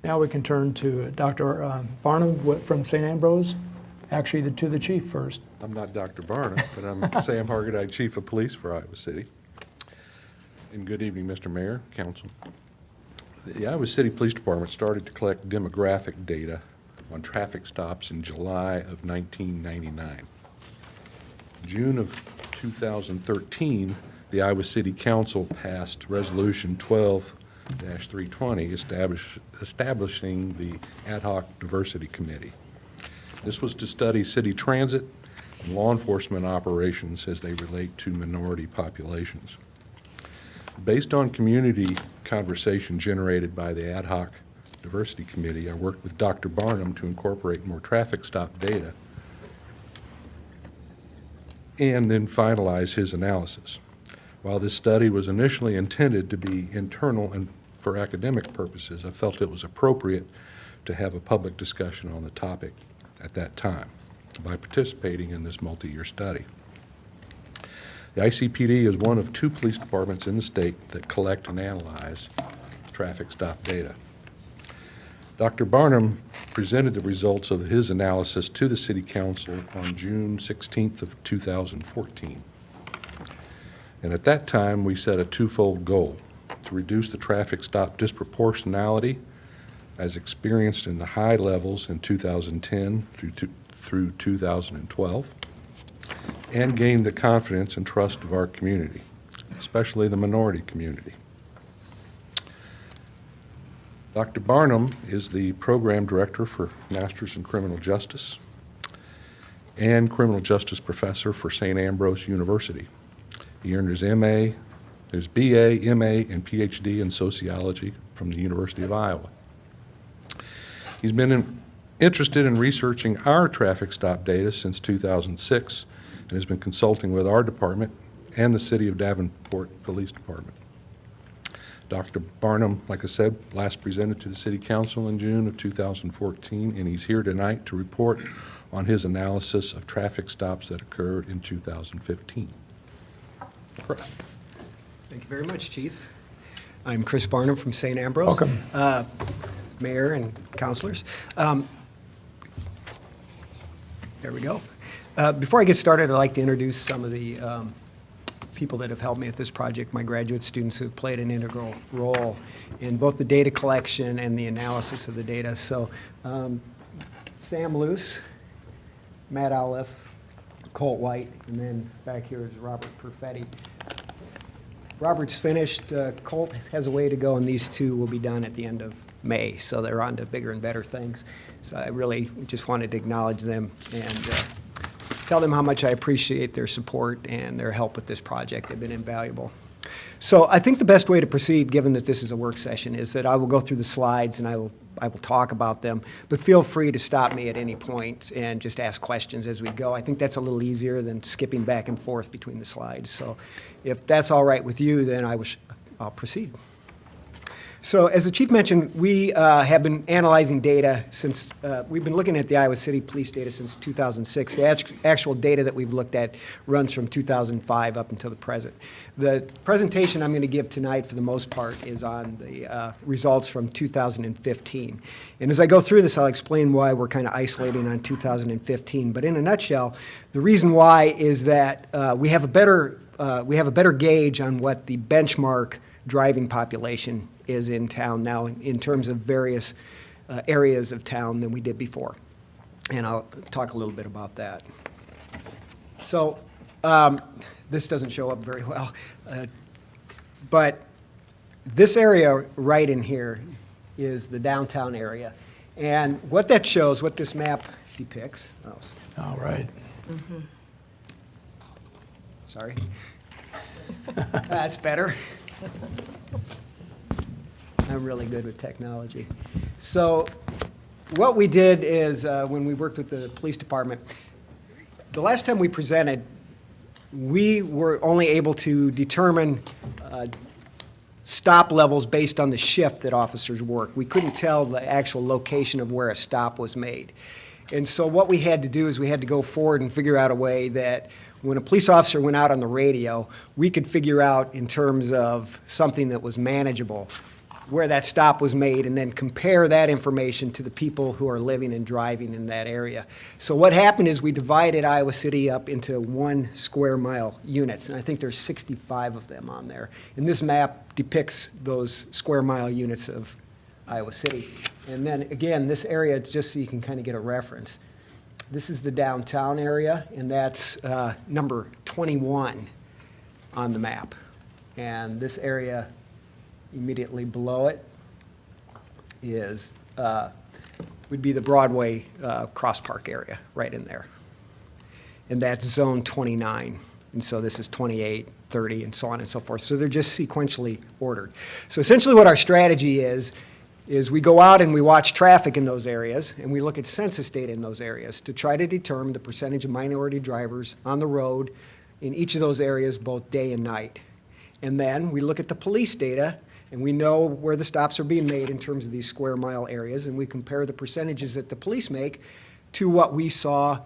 Now we can turn to Dr. Barnum from St. Ambrose, actually to the chief first. I'm not Dr. Barnum, but I'm Sam Hargadine, Chief of Police for Iowa City. And good evening, Mr. Mayor, Council. The Iowa City Police Department started to collect demographic data on traffic stops in July of 1999. June of 2013, the Iowa City Council passed Resolution 12-320 establishing the Ad hoc Diversity Committee. This was to study city transit and law enforcement operations as they relate to minority populations. Based on community conversation generated by the Ad hoc Diversity Committee, I worked with Dr. Barnum to incorporate more traffic stop data and then finalize his analysis. While this study was initially intended to be internal and for academic purposes, I felt it was appropriate to have a public discussion on the topic at that time by participating in this multi-year study. The ICPD is one of 2 police departments in the state that collect and analyze traffic stop data. Dr. Barnum presented the results of his analysis to the City Council on June 16th of 2014. And at that time, we set a twofold goal: to reduce the traffic stop disproportionality as experienced in the high levels in 2010 through 2012, and gain the confidence and trust of our community, especially the minority community. Dr. Barnum is the program director for Masters in Criminal Justice and Criminal Justice Professor for St. Ambrose University. He earned his MA, his BA, MA, and PhD in sociology from the University of Iowa. He's been interested in researching our traffic stop data since 2006 and has been consulting with our department and the City of Davenport Police Department. Dr. Barnum, like I said, last presented to the City Council in June of 2014, and he's here tonight to report on his analysis of traffic stops that occurred in 2015. Chris. Thank you very much, Chief. I'm Chris Barnum from St. Ambrose. Welcome. Mayor and councilors. There we go. Before I get started, I'd like to introduce some of the people that have helped me with this project, my graduate students who have played an integral role in both the data collection and the analysis of the data. So Sam Luce, Matt Owliff, Colt White, and then back here is Robert Perfetti. Robert's finished. Colt has a way to go, and these two will be done at the end of May, so they're on to bigger and better things. So I really just wanted to acknowledge them and tell them how much I appreciate their support and their help with this project. They've been invaluable. So I think the best way to proceed, given that this is a work session, is that I will go through the slides and I will talk about them, but feel free to stop me at any point and just ask questions as we go. I think that's a little easier than skipping back and forth between the slides. So if that's all right with you, then I'll proceed. So as the chief mentioned, we have been analyzing data since, we've been looking at the Iowa City Police data since 2006. The actual data that we've looked at runs from 2005 up until the present. The presentation I'm going to give tonight, for the most part, is on the results from 2015. And as I go through this, I'll explain why we're kind of isolating on 2015. But in a nutshell, the reason why is that we have a better gauge on what the benchmark driving population is in town now in terms of various areas of town than we did before. And I'll talk a little bit about that. So this doesn't show up very well, but this area right in here is the downtown area. And what that shows, what this map depicts, All right. Sorry. That's better. I'm really good with technology. So what we did is when we worked with the police department, the last time we presented, we were only able to determine stop levels based on the shift that officers work. We couldn't tell the actual location of where a stop was made. And so what we had to do is we had to go forward and figure out a way that when a police officer went out on the radio, we could figure out in terms of something that was manageable where that stop was made and then compare that information to the people who are living and driving in that area. So what happened is we divided Iowa City up into 1 square mile units, and I think there's 65 of them on there. And this map depicts those square mile units of Iowa City. And then again, this area, just so you can kind of get a reference, this is the downtown area, and that's number 21 on the map. And this area immediately below it is would be the Broadway Cross Park area right in there. And that's zone 29. And so this is 28, 30, and so on and so forth. So they're just sequentially ordered. So essentially what our strategy is we go out and we watch traffic in those areas, and we look at census data in those areas to try to determine the percentage of minority drivers on the road in each of those areas, both day and night. And then we look at the police data, and we know where the stops are being made in terms of these square mile areas, and we compare the percentages that the police make to what we saw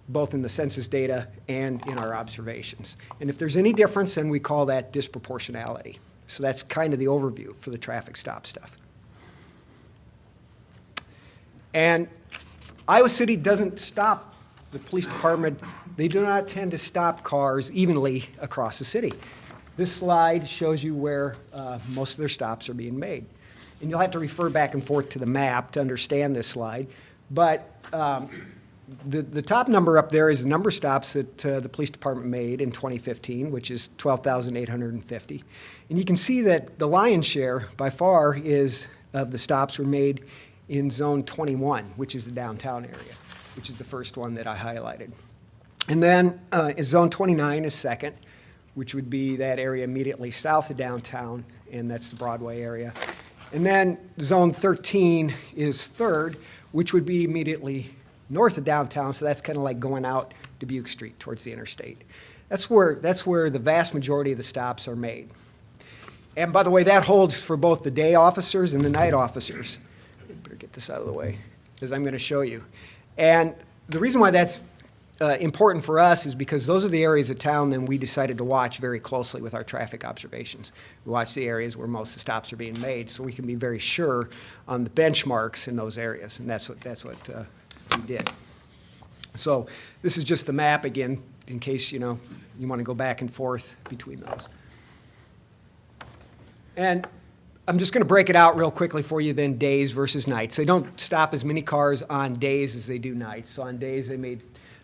both in the census data and in our observations. And if there's any difference, then we call that disproportionality. So that's kind of the overview for the traffic stop stuff. And Iowa City doesn't stop the police department. They do not tend to stop cars evenly across the city. This slide shows you where most of their stops are being made. And you'll have to refer back and forth to the map to understand this slide. But the top number up there is the number of stops that the police department made in 2015, which is 12,850. And you can see that the lion's share, by far, of the stops were made in zone 21, which is the downtown area, which is the first one that I highlighted. And then zone 29 is second, which would be that area immediately south of downtown, and that's the Broadway area. And then zone 13 is third, which would be immediately north of downtown, so that's kind of like going out Dubuque Street towards the interstate. That's where the vast majority of the stops are made. And by the way, that holds for both the day officers and the night officers. Better get this out of the way, as I'm going to show you. And the reason why that's important for us is because those are the areas of town that we decided to watch very closely with our traffic observations. We watch the areas where most of the stops are being made, so we can be very sure on the benchmarks in those areas, and that's what we did. So this is just the map again, in case you want to go back and forth between those. And I'm just going to break it out real quickly for you then, days versus nights. They don't stop as many cars on days as they do nights. So on days they made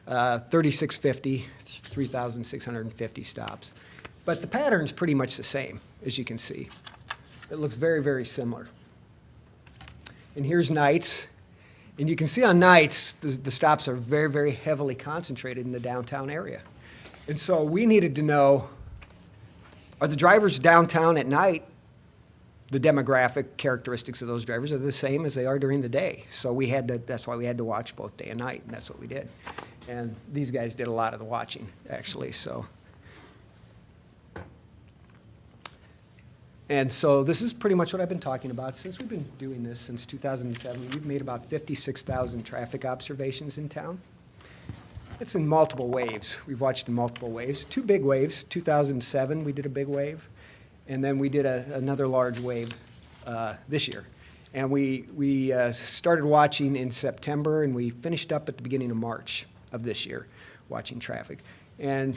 3,650, 3,650 stops. But the pattern's pretty much the same, as you can see. It looks very, very similar. And here's nights. And you can see on nights, the stops are very, very heavily concentrated in the downtown area. And so we needed to know, are the drivers downtown at night, the demographic characteristics of those drivers are the same as they are during the day. So that's why we had to watch both day and night, and that's what we did. And these guys did a lot of the watching, actually, so. And so this is pretty much what I've been talking about. Since we've been doing this since 2007, we've made about 56,000 traffic observations in town. It's in multiple waves. We've watched in multiple waves. 2 big waves. 2007, we did a big wave. And then we did another large wave this year. And we started watching in September, and we finished up at the beginning of March of this year, watching traffic. And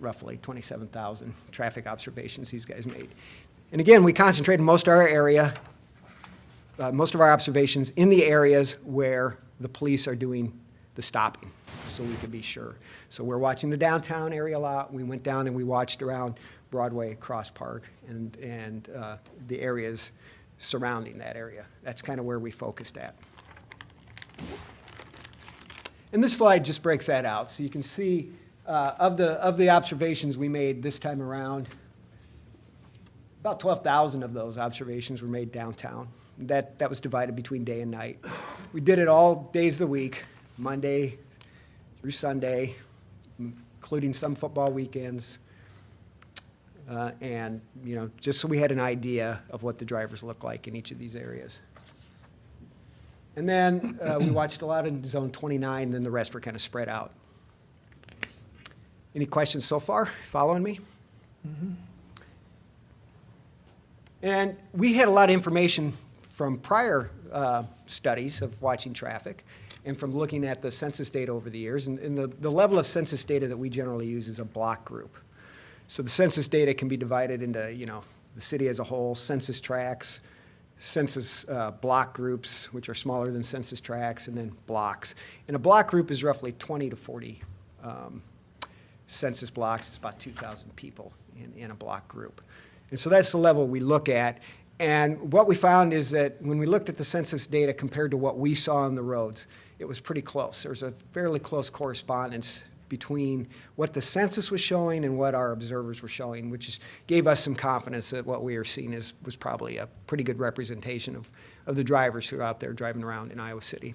roughly 27,000 traffic observations these guys made. And again, we concentrated most of our observations in the areas where the police are doing the stopping, so we could be sure. So we're watching the downtown area a lot. We went down and we watched around Broadway, Cross Park, and the areas surrounding that area. That's kind of where we focused at. And this slide just breaks that out. So you can see of the observations we made this time around, about 12,000 of those observations were made downtown. That was divided between day and night. We did it all days of the week, Monday through Sunday, including some football weekends. And just so we had an idea of what the drivers look like in each of these areas. And then we watched a lot in zone 29, then the rest were kind of spread out. Any questions so far? Following me? Mm-hmm. And we had a lot of information from prior studies of watching traffic and from looking at the census data over the years. And the level of census data that we generally use is a block group. So the census data can be divided into, the city as a whole, census tracts, census block groups, which are smaller than census tracts, and then blocks. And a block group is roughly 20 to 40 census blocks. It's about 2,000 people in a block group. And so that's the level we look at. And what we found is that when we looked at the census data compared to what we saw on the roads, it was pretty close. There was a fairly close correspondence between what the census was showing and what our observers were showing, which gave us some confidence that what we were seeing was probably a pretty good representation of the drivers who are out there driving around in Iowa City.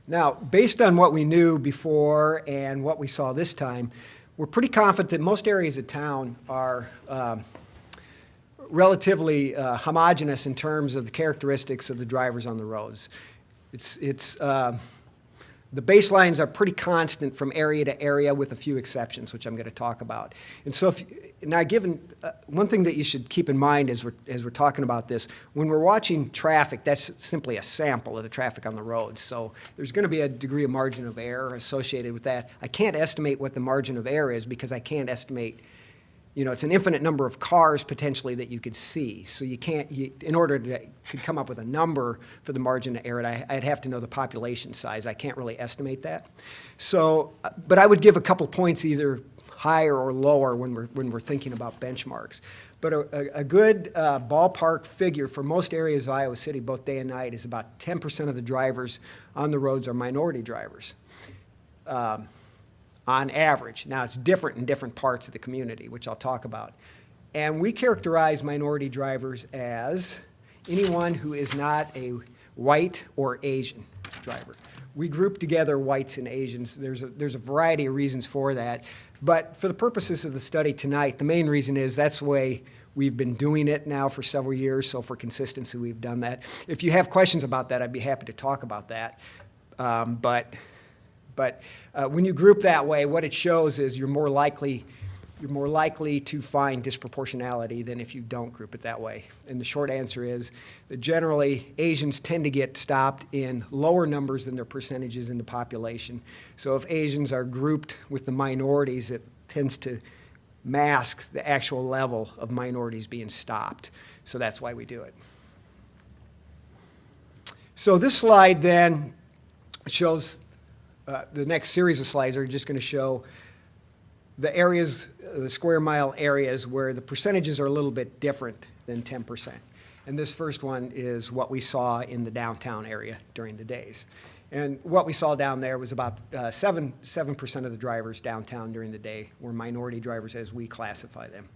Now, based on what we knew before and what we saw this time, we're pretty confident that most areas of town are relatively homogeneous in terms of the characteristics of the drivers on the roads. The baselines are pretty constant from area to area with a few exceptions, which I'm going to talk about. And so, one thing that you should keep in mind as we're talking about this, when we're watching traffic, that's simply a sample of the traffic on the roads. So there's going to be a degree of margin of error associated with that. I can't estimate what the margin of error is because I can't estimate. It's an infinite number of cars potentially that you could see. So you can't, in order to come up with a number for the margin of error, I'd have to know the population size. I can't really estimate that. So, but I would give a couple points either higher or lower when we're thinking about benchmarks. But a good ballpark figure for most areas of Iowa City, both day and night, is about 10% of the drivers on the roads are minority drivers. On average. Now, it's different in different parts of the community, which I'll talk about. And we characterize minority drivers as anyone who is not a white or Asian driver. We group together whites and Asians. There's a variety of reasons for that. But for the purposes of the study tonight, the main reason is that's the way we've been doing it now for several years. So for consistency, we've done that. If you have questions about that, I'd be happy to talk about that. But when you group that way, what it shows is you're more likely to find disproportionality than if you don't group it that way. And the short answer is that generally Asians tend to get stopped in lower numbers than their percentages in the population. So if Asians are grouped with the minorities, it tends to mask the actual level of minorities being stopped. So that's why we do it. So this slide then shows the next series of slides are just going to show the areas, the square mile areas where the percentages are a little bit different than 10%. And this first one is what we saw in the downtown area during the days. And what we saw down there was about 7% of the drivers downtown during the day were minority drivers as we classify them.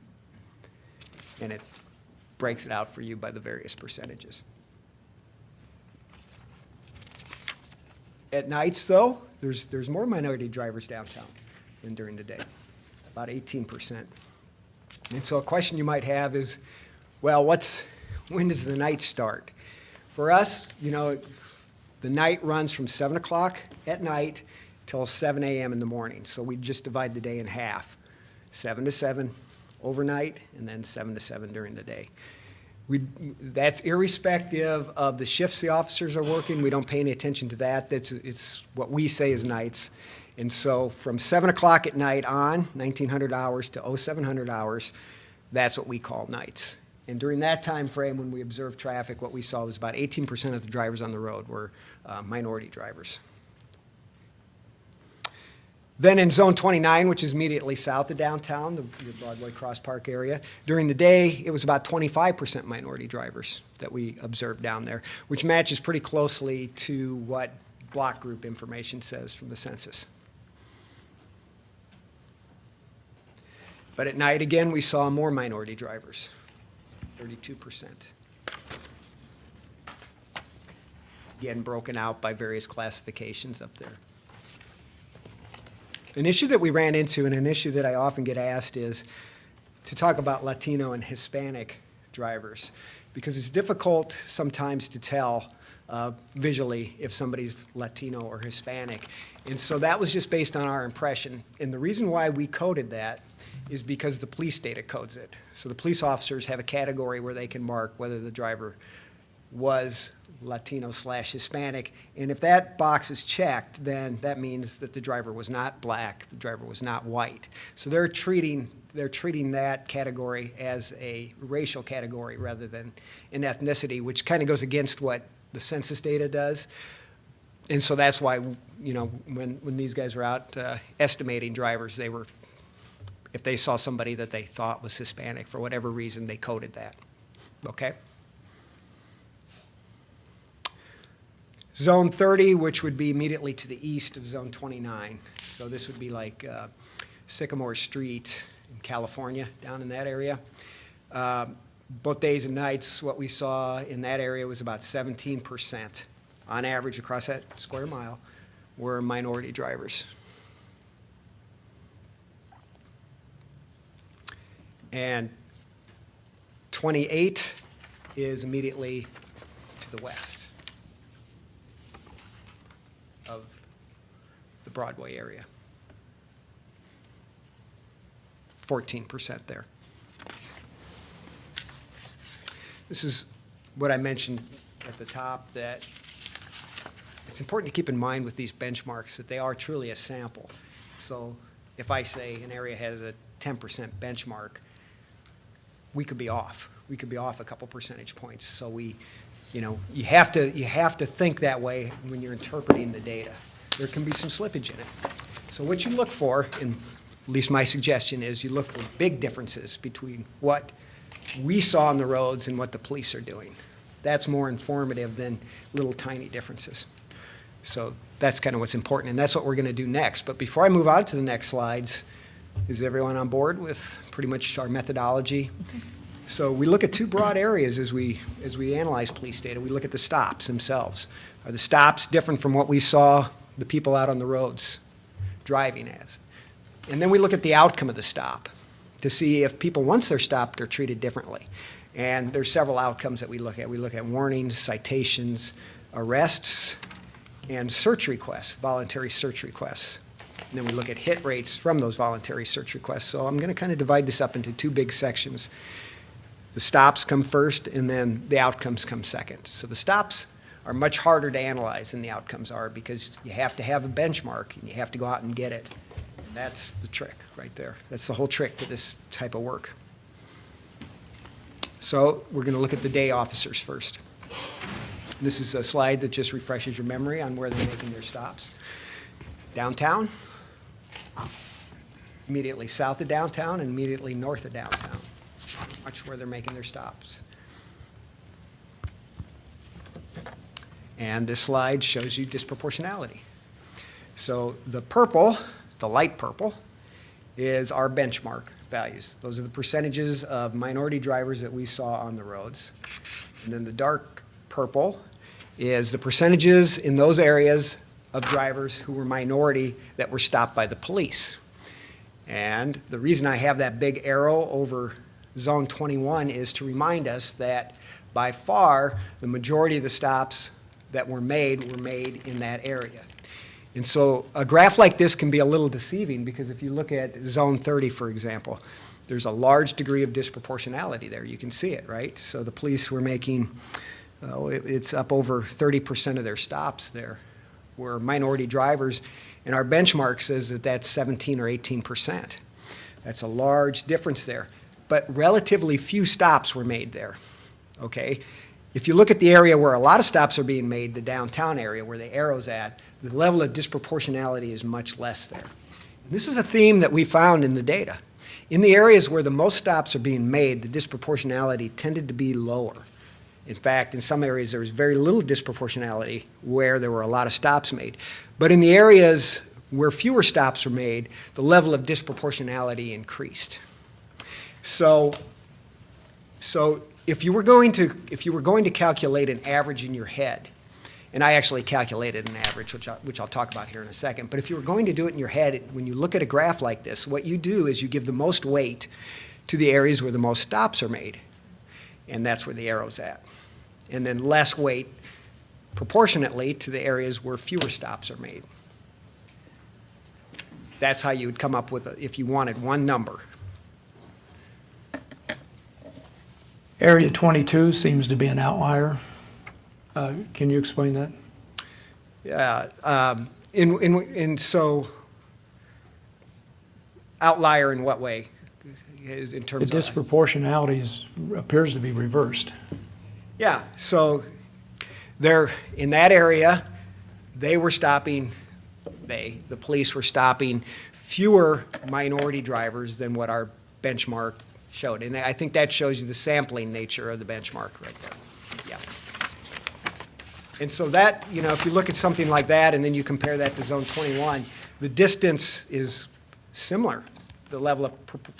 And it breaks it out for you by the various percentages. At nights, though, there's more minority drivers downtown than during the day, about 18%. And so a question you might have is, well, when does the night start? For us, the night runs from 7 o'clock at night till 7 a.m. in the morning. So we just divide the day in half, 7 to 7 overnight, and then 7 to 7 during the day. That's irrespective of the shifts the officers are working. We don't pay any attention to that. It's what we say is nights. And so from 7 o'clock at night on, 1900 hours to 0700 hours, that's what we call nights. And during that time frame when we observed traffic, what we saw was about 18% of the drivers on the road were minority drivers. Then in Zone 29, which is immediately south of downtown, the Broadway Cross Park area, during the day, it was about 25% minority drivers that we observed down there, which matches pretty closely to what block group information says from the census. But at night, again, we saw more minority drivers, 32%. Again, broken out by various classifications up there. An issue that we ran into and an issue that I often get asked is to talk about Latino and Hispanic drivers because it's difficult sometimes to tell visually if somebody's Latino or Hispanic. And so that was just based on our impression. And the reason why we coded that is because the police data codes it. So the police officers have a category where they can mark whether the driver was Latino/Hispanic. And if that box is checked, then that means that the driver was not black, the driver was not white. So they're treating that category as a racial category rather than an ethnicity, which kind of goes against what the census data does. And so that's why, you know, when these guys were out estimating drivers, if they saw somebody that they thought was Hispanic, for whatever reason, they coded that. Okay? Zone 30, which would be immediately to the east of Zone 29. So this would be like Sycamore Street in California, down in that area. Both days and nights, what we saw in that area was about 17% on average across that square mile were minority drivers. And 28 is immediately to the west of the Broadway area. 14% there. This is what I mentioned at the top, that it's important to keep in mind with these benchmarks that they are truly a sample. So if I say an area has a 10% benchmark, we could be off. We could be off a couple percentage points. So you have to think that way when you're interpreting the data. There can be some slippage in it. So what you look for, and at least my suggestion is, you look for big differences between what we saw on the roads and what the police are doing. That's more informative than little tiny differences. So that's kind of what's important, and that's what we're going to do next. But before I move on to the next slides, is everyone on board with pretty much our methodology? So we look at two broad areas as we analyze police data. We look at the stops themselves. Are the stops different from what we saw the people out on the roads driving as? And then we look at the outcome of the stop to see if people, once they're stopped, are treated differently. And there's several outcomes that we look at. We look at warnings, citations, arrests, and search requests, voluntary search requests. And then we look at hit rates from those voluntary search requests. So I'm going to kind of divide this up into two big sections. The stops come first, and then the outcomes come second. So the stops are much harder to analyze than the outcomes are, because you have to have a benchmark, and you have to go out and get it. And that's the trick right there. That's the whole trick to this type of work. So we're going to look at the day officers first. This is a slide that just refreshes your memory on where they're making their stops. Downtown, immediately south of downtown, and immediately north of downtown. Watch where they're making their stops. And this slide shows you disproportionality. So the purple, the light purple, is our benchmark values. Those are the percentages of minority drivers that we saw on the roads. And then the dark purple is the percentages in those areas of drivers who were minority that were stopped by the police. And the reason I have that big arrow over Zone 21 is to remind us that by far the majority of the stops that were made in that area. And so a graph like this can be a little deceiving, because if you look at Zone 30, for example, there's a large degree of disproportionality there. You can see it, right? So the police were making, it's up over 30% of their stops there were minority drivers, and our benchmark says that that's 17 or 18%. That's a large difference there. But relatively few stops were made there, okay? If you look at the area where a lot of stops are being made, the downtown area where the arrow's at, the level of disproportionality is much less there. And this is a theme that we found in the data. In the areas where the most stops are being made, the disproportionality tended to be lower. In fact, in some areas there was very little disproportionality where there were a lot of stops made. But in the areas where fewer stops were made, the level of disproportionality increased. So if you were going to calculate an average in your head, and I actually calculated an average, which I'll talk about here in a second, but if you were going to do it in your head, when you look at a graph like this, what you do is you give the most weight to the areas where the most stops are made, and that's where the arrow's at. And then less weight proportionately to the areas where fewer stops are made. That's how you would come up with, if you wanted one number. Area 22 seems to be an outlier. Can you explain that? So, outlier in what way? In The terms of, disproportionalities appears to be reversed. yeah, so there, in that area, they were stopping, the police were stopping fewer minority drivers than what our benchmark showed. And I think that shows you the sampling nature of the benchmark right there. Yeah. And so that, if you look at something like that and then you compare that to zone 21, the distance is similar. The level of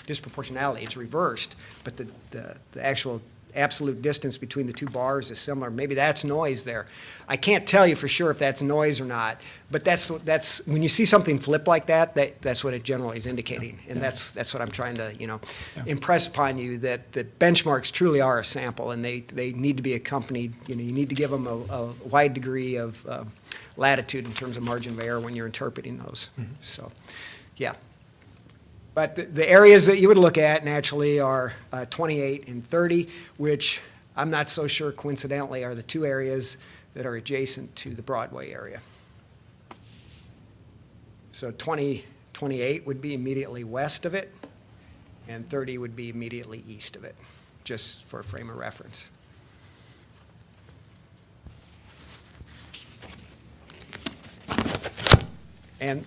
disproportionality, it's reversed, but the actual absolute distance between the two bars is similar. Maybe that's noise there. I can't tell you for sure if that's noise or not, but that's when you see something flip like that, that's what it generally is indicating. And that's what I'm trying to, impress upon you, that benchmarks truly are a sample, and they need to be accompanied. You need to give them a wide degree of latitude in terms of margin of error when you're interpreting those. Mm-hmm. So, yeah. But the areas that you would look at naturally are 28 and 30, which I'm not so sure coincidentally are the two areas that are adjacent to the Broadway area. So 28 would be immediately west of it, and 30 would be immediately east of it, just for a frame of reference. And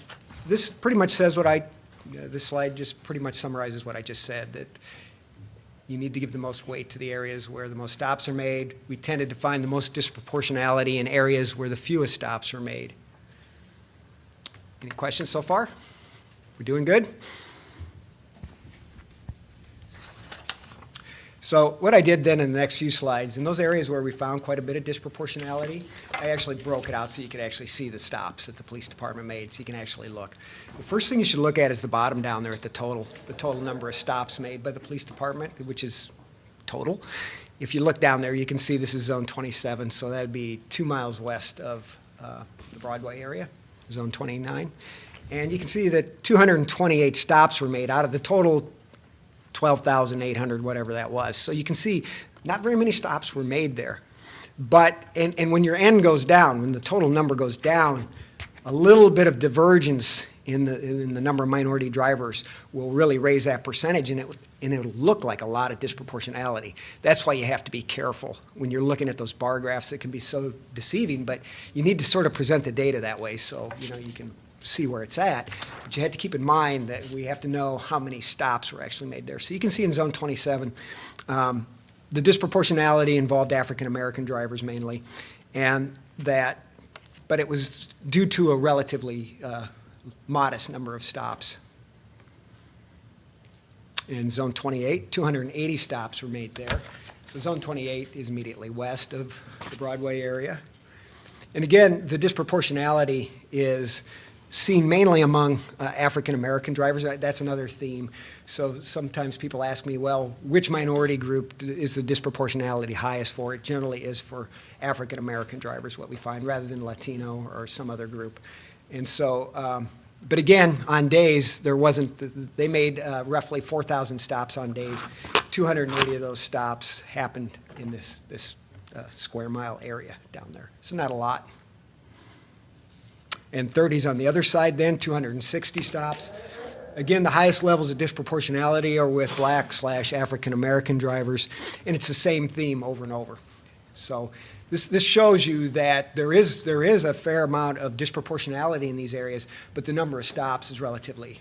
this pretty much says what this slide just pretty much summarizes what I just said, that you need to give the most weight to the areas where the most stops are made. We tended to find the most disproportionality in areas where the fewest stops are made. Any questions so far? We're doing good? So what I did then in the next few slides, in those areas where we found quite a bit of disproportionality, I actually broke it out so you could actually see the stops that the police department made, so you can actually look. The first thing you should look at is the bottom down there at the total number of stops made by the police department, which is total. If you look down there, you can see this is zone 27, so that would be 2 miles west of the Broadway area, zone 29. And you can see that 228 stops were made out of the total 12,800, whatever that was. So you can see not very many stops were made there. But, and when your N goes down, when the total number goes down, a little bit of divergence in the number of minority drivers will really raise that percentage, and it'll look like a lot of disproportionality. That's why you have to be careful when you're looking at those bar graphs. It can be so deceiving, but you need to sort of present the data that way so you can see where it's at. But you have to keep in mind that we have to know how many stops were actually made there. So you can see in zone 27, the disproportionality involved African American drivers mainly, but it was due to a relatively modest number of stops. In zone 28, 280 stops were made there. So zone 28 is immediately west of the Broadway area. And again, the disproportionality is seen mainly among African American drivers. That's another theme. So sometimes people ask me, well, which minority group is the disproportionality highest for? It generally is for African American drivers, what we find, rather than Latino or some other group. And so, but again, on days, they made roughly 4,000 stops on days. 280 of those stops happened in this square mile area down there. So not a lot. And 30s on the other side then, 260 stops. Again, the highest levels of disproportionality are with Black/African American drivers, and it's the same theme over and over. So this shows you that there is a fair amount of disproportionality in these areas, but the number of stops is relatively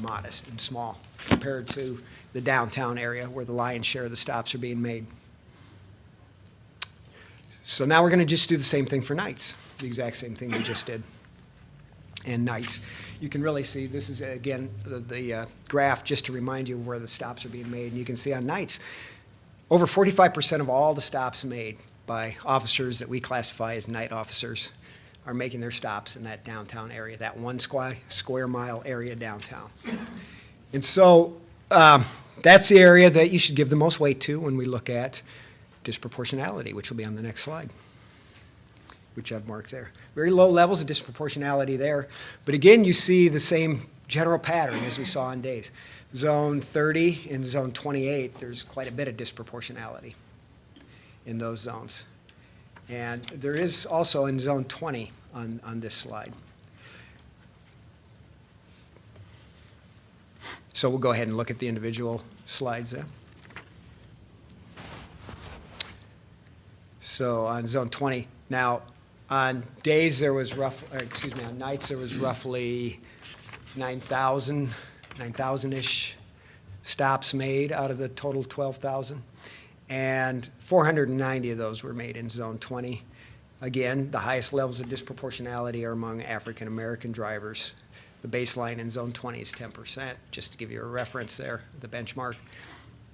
modest and small compared to the downtown area where the lion's share of the stops are being made. So now we're going to just do the same thing for nights, the exact same thing we just did. And nights, you can really see, this is again the graph just to remind you where the stops are being made. And you can see on nights, over 45% of all the stops made by officers that we classify as night officers are making their stops in that downtown area, that 1 square mile area downtown. And so that's the area that you should give the most weight to when we look at disproportionality, which will be on the next slide. which I've marked there. Very low levels of disproportionality there. But again, you see the same general pattern as we saw in days. Zone 30 and zone 28, there's quite a bit of disproportionality in those zones. And there is also in zone 20 on this slide. So we'll go ahead and look at the individual slides there. So on zone 20, now on days there was on nights there was roughly 9,000-ish stops made out of the total 12,000. And 490 of those were made in zone 20. Again, the highest levels of disproportionality are among African American drivers. The baseline in zone 20 is 10%, just to give you a reference there, the benchmark.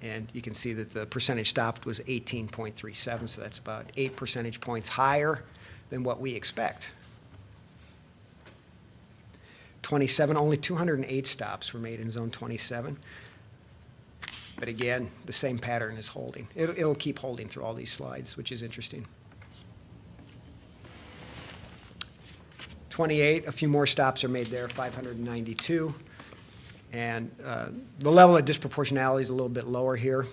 And you can see that the percentage stopped was 18.37, so that's about 8 percentage points higher than what we expect. 27, only 208 stops were made in zone 27. But again, the same pattern is holding. It'll keep holding through all these slides, which is interesting. 28, a few more stops are made there, 592. And the level of disproportionality is a little bit lower here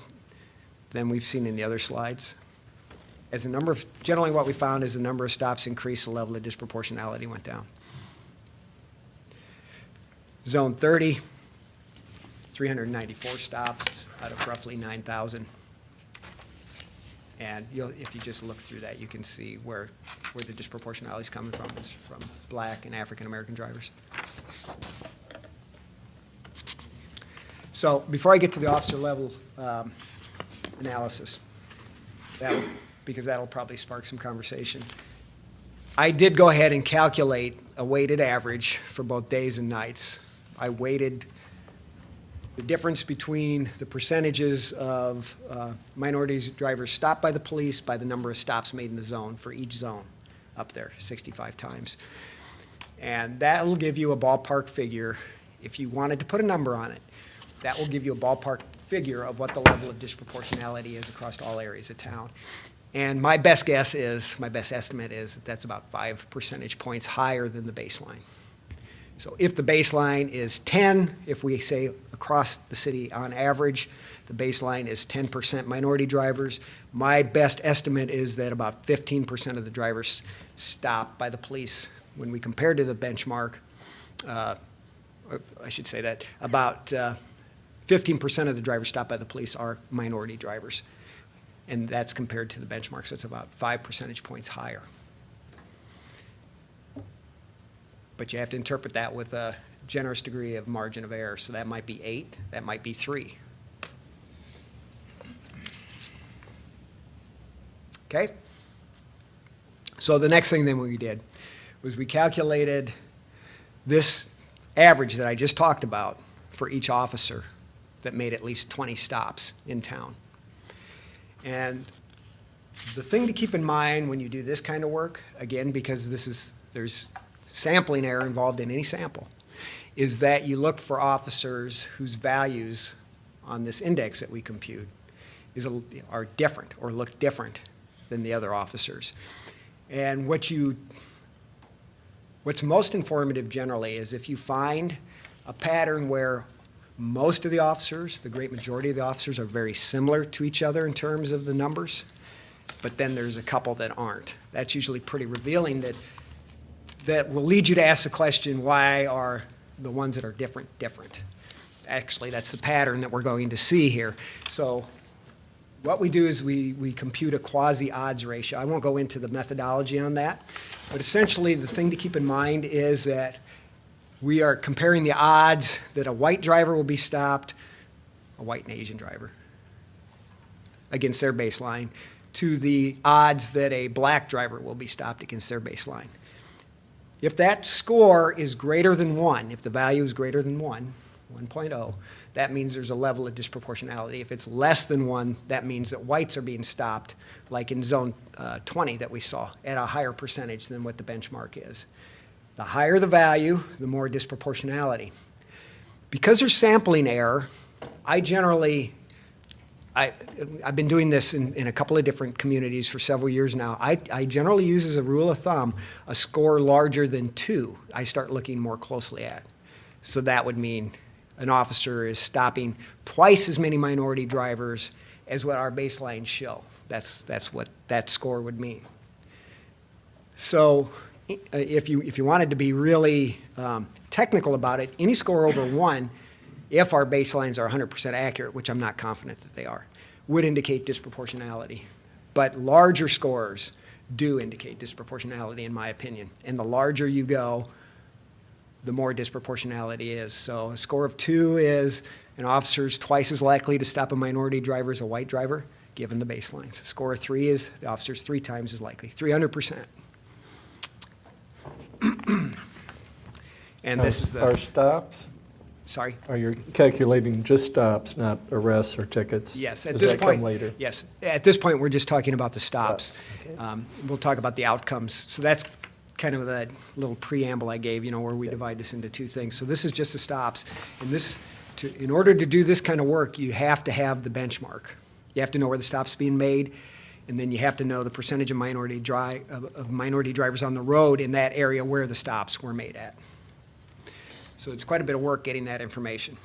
than we've seen in the other slides. As the number of, generally what we found is the number of stops increased, the level of disproportionality went down. Zone 30, 394 stops out of roughly 9,000. And if you just look through that, you can see where the disproportionality is coming from. It's from black and African American drivers. So before I get to the officer level analysis, because that'll probably spark some conversation, I did go ahead and calculate a weighted average for both days and nights. I weighted the difference between the percentages of minority drivers stopped by the police by the number of stops made in the zone for each zone up there, 65 times. And that will give you a ballpark figure. If you wanted to put a number on it, that will give you a ballpark figure of what the level of disproportionality is across all areas of town. And my best estimate is that that's about 5 percentage points higher than the baseline. So if the baseline is 10, if we say across the city on average, the baseline is 10% minority drivers, my best estimate is that about 15% of the drivers stopped by the police when we compare to the benchmark. I should say that about 15% of the drivers stopped by the police are minority drivers. And that's compared to the benchmark, so it's about 5 percentage points higher. But you have to interpret that with a generous degree of margin of error. So that might be 8, that might be 3. Okay? So the next thing then we did was we calculated this average that I just talked about for each officer that made at least 20 stops in town. And the thing to keep in mind when you do this kind of work, again, because there's sampling error involved in any sample, is that you look for officers whose values on this index that we compute are different or look different than the other officers. And what's most informative generally is if you find a pattern where most of the officers, the great majority of the officers, are very similar to each other in terms of the numbers, but then there's a couple that aren't. That's usually pretty revealing that will lead you to ask the question, why are the ones that are different? Actually, that's the pattern that we're going to see here. So what we do is we compute a quasi-odds ratio. I won't go into the methodology on that, but essentially the thing to keep in mind is that we are comparing the odds that a white driver will be stopped, a white and Asian driver, against their baseline, to the odds that a black driver will be stopped against their baseline. If that score is greater than 1, if the value is greater than 1.0, that means there's a level of disproportionality. If it's less than 1, that means that whites are being stopped, like in zone 20 that we saw, at a higher percentage than what the benchmark is. The higher the value, the more disproportionality. Because there's sampling error, I generally I've been doing this in a couple of different communities for several years now. I generally use as a rule of thumb a score larger than 2 I start looking more closely at. So that would mean an officer is stopping twice as many minority drivers as what our baselines show. That's what that score would mean. So if you wanted to be really technical about it, any score over 1, if our baselines are 100% accurate, which I'm not confident that they are, would indicate disproportionality. But larger scores do indicate disproportionality, in my opinion. And the larger you go, the more disproportionality is. So a score of 2 is an officer's twice as likely to stop a minority driver as a white driver, given the baselines. A score of 3 is the officer's 3 times as likely, 300%. And this is Are the, stops, sorry? are you calculating just stops, not arrests or tickets? Yes, at Does this that point. come later? Yes, at this point, we're just talking about the stops. Okay. We'll talk about the outcomes. So that's kind of that little preamble I gave, where we divide this into 2 things. So this is just the stops. And in order to do this kind of work, you have to have the benchmark. You have to know where the stop's being made, and then you have to know the percentage of minority drivers on the road in that area where the stops were made at. So it's quite a bit of work getting that information.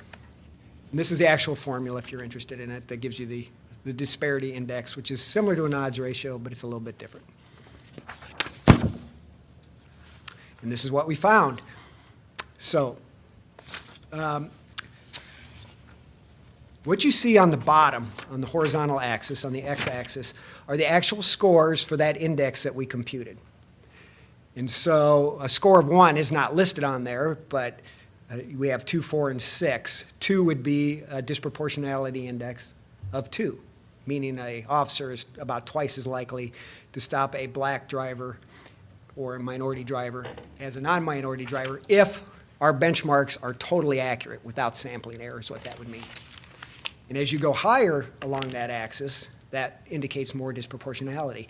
And this is the actual formula, if you're interested in it, that gives you the disparity index, which is similar to an odds ratio, but it's a little bit different. And this is what we found. So what you see on the bottom, on the horizontal axis, on the x-axis, are the actual scores for that index that we computed. And so a score of 1 is not listed on there, but we have 2, 4, and 6. 2 would be a disproportionality index of 2, meaning an officer is about twice as likely to stop a black driver or a minority driver as a non-minority driver if our benchmarks are totally accurate without sampling error is what that would mean. And as you go higher along that axis, that indicates more disproportionality.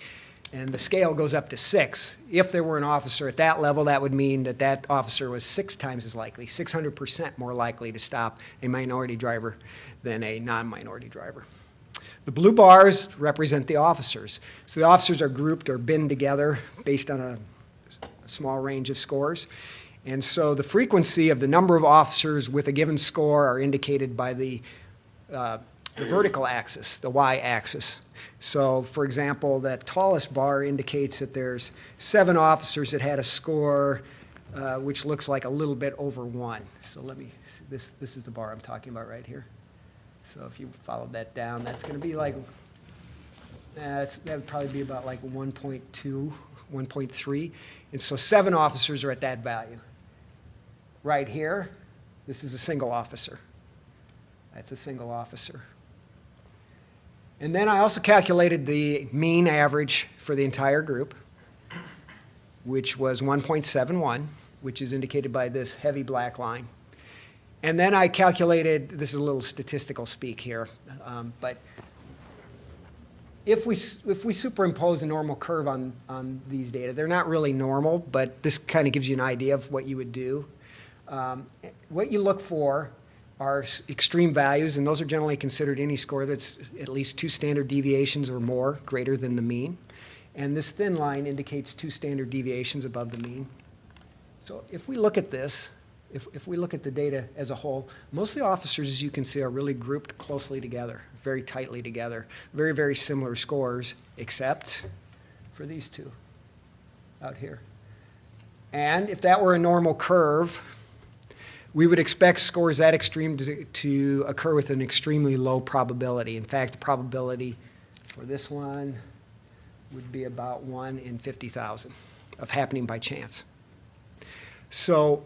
And the scale goes up to 6. If there were an officer at that level, that would mean that that officer was 6 times as likely, 600% more likely to stop a minority driver than a non-minority driver. The blue bars represent the officers. So the officers are grouped or binned together based on a small range of scores. And so the frequency of the number of officers with a given score are indicated by the vertical axis, the y-axis. So, for example, that tallest bar indicates that there's 7 officers that had a score which looks like a little bit over 1. So let me see, this is the bar I'm talking about right here. So if you followed that down, that's going to be like, that would probably be about like 1.2, 1.3. And so 7 officers are at that value. Right here, this is a single officer. That's a single officer. And then I also calculated the mean average for the entire group, which was 1.71, which is indicated by this heavy black line. And then I calculated, this is a little statistical speak here, but if we superimpose a normal curve on these data, they're not really normal, but this kind of gives you an idea of what you would do. What you look for are extreme values, and those are generally considered any score that's at least 2 standard deviations or more greater than the mean. And this thin line indicates 2 standard deviations above the mean. So if we look at this, if we look at the data as a whole, most of the officers, as you can see, are really grouped closely together, very tightly together, very, very similar scores, except for these 2 out here. And if that were a normal curve, we would expect scores that extreme to occur with an extremely low probability. In fact, the probability for this one would be about 1 in 50,000 of happening by chance. So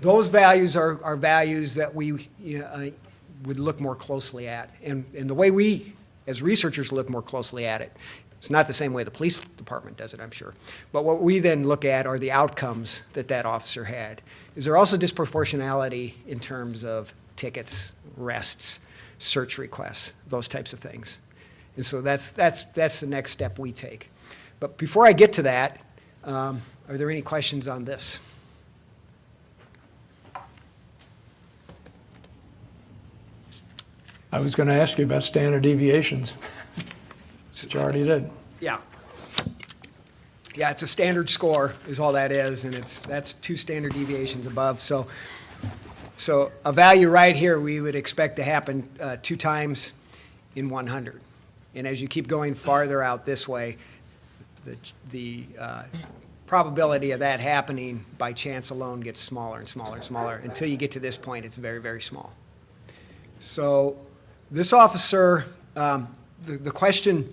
those values are values that we would look more closely at. And the way we, as researchers, look more closely at it, it's not the same way the police department does it, I'm sure. But what we then look at are the outcomes that officer had. Is there also disproportionality in terms of tickets, arrests, search requests, those types of things? And so that's the next step we take. But before I get to that, are there any questions on this? I was going to ask you about standard deviations, which you already did. Yeah. Yeah, it's a standard score is all that is, and that's 2 standard deviations above. So a value right here we would expect to happen 2 times in 100. And as you keep going farther out this way, the probability of that happening by chance alone gets smaller and smaller and smaller. Until you get to this point, it's very, very small. So this officer, the question,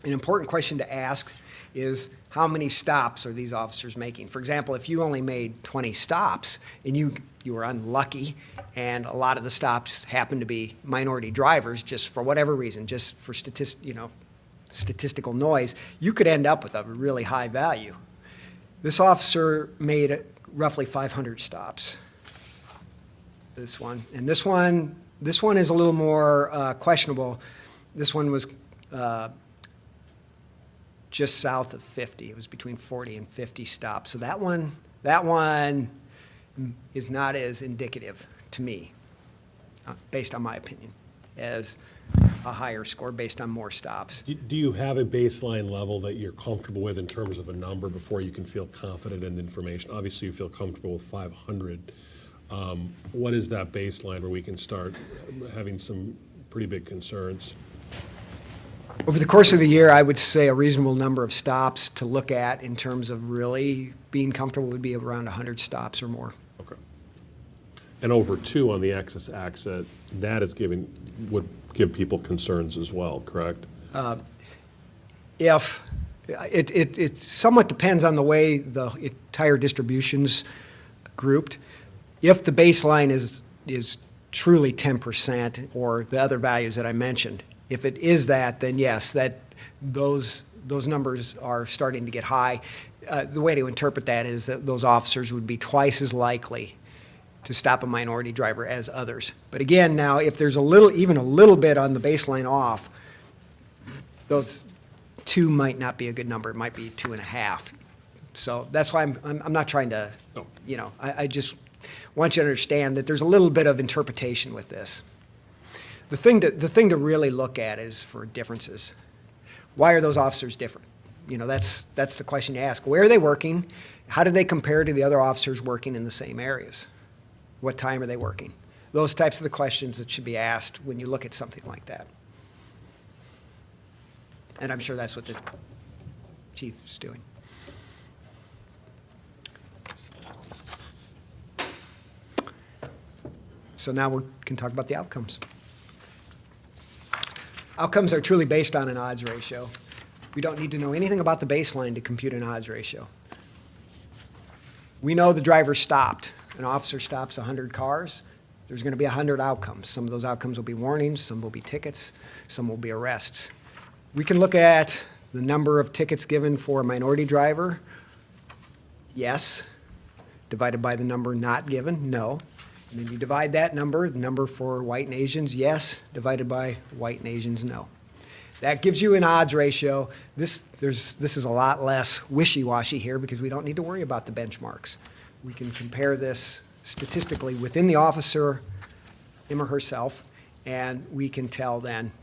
an important question to ask is how many stops are these officers making? For example, if you only made 20 stops and you were unlucky and a lot of the stops happen to be minority drivers just for whatever reason, just for statistical noise, you could end up with a really high value. This officer made roughly 500 stops. This one. And this one is a little more questionable. This one was just south of 50. It was between 40 and 50 stops. So that one is not as indicative to me, based on my opinion, as a higher score based on more stops. Do you have a baseline level that you're comfortable with in terms of a number before you can feel confident in the information? Obviously, you feel comfortable with 500. What is that baseline where we can start having some pretty big concerns? Over the course of the year, I would say a reasonable number of stops to look at in terms of really being comfortable would be around 100 stops or more. Okay. And over 2 on the x-axis, that is would give people concerns as well, correct? If it somewhat depends on the way the entire distribution's grouped. If the baseline is truly 10% or the other values that I mentioned, if it is that, then yes, those numbers are starting to get high. The way to interpret that is that those officers would be twice as likely to stop a minority driver as others. But again, now, if there's even a little bit on the baseline off, those 2 might not be a good number. It might be 2.5. So that's why I'm not trying to, I just want you to understand that there's a little bit of interpretation with this. The thing to really look at is for differences. Why are those officers different? That's the question you ask. Where are they working? How do they compare to the other officers working in the same areas? What time are they working? Those types of the questions that should be asked when you look at something like that. And I'm sure that's what the chief is doing. So now we can talk about the outcomes. Outcomes are truly based on an odds ratio. We don't need to know anything about the baseline to compute an odds ratio. We know the driver stopped. An officer stops 100 cars. There's going to be 100 outcomes. Some of those outcomes will be warnings, some will be tickets, some will be arrests. We can look at the number of tickets given for a minority driver. Yes. Divided by the number not given. No. And then you divide that number, the number for white and Asians, yes, divided by white and Asians, no. That gives you an odds ratio. This is a lot less wishy-washy here because we don't need to worry about the benchmarks. We can compare this statistically within the officer, him or herself, and we can tell then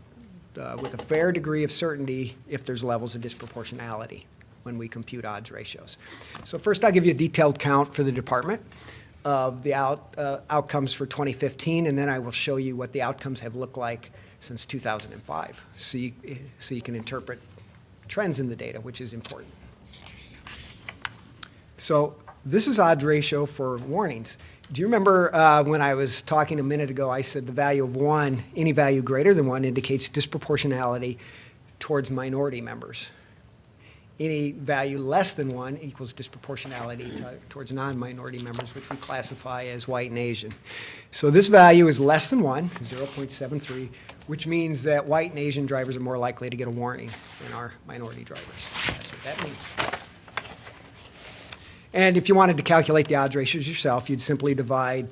with a fair degree of certainty if there's levels of disproportionality when we compute odds ratios. So first I'll give you a detailed count for the department of the outcomes for 2015, and then I will show you what the outcomes have looked like since 2005, so you can interpret trends in the data, which is important. So this is odds ratio for warnings. Do you remember when I was talking a minute ago, I said the value of 1, any value greater than 1 indicates disproportionality towards minority members. Any value less than 1 equals disproportionality towards non-minority members, which we classify as white and Asian. So this value is less than 1, 0.73, which means that white and Asian drivers are more likely to get a warning than our minority drivers. That's what that means. And if you wanted to calculate the odds ratios yourself, you'd simply divide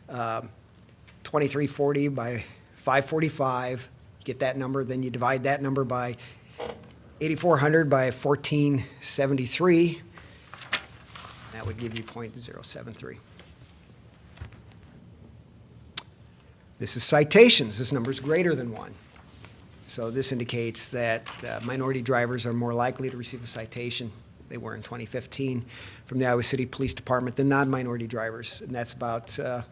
2340 by 545, get that number, then you divide that number by 8,400 by 1473, that would give you 0.073. This is citations. This number is greater than 1. So this indicates that minority drivers are more likely to receive a citation. They were in 2015 from the Iowa City Police Department than non-minority drivers. And that's about, so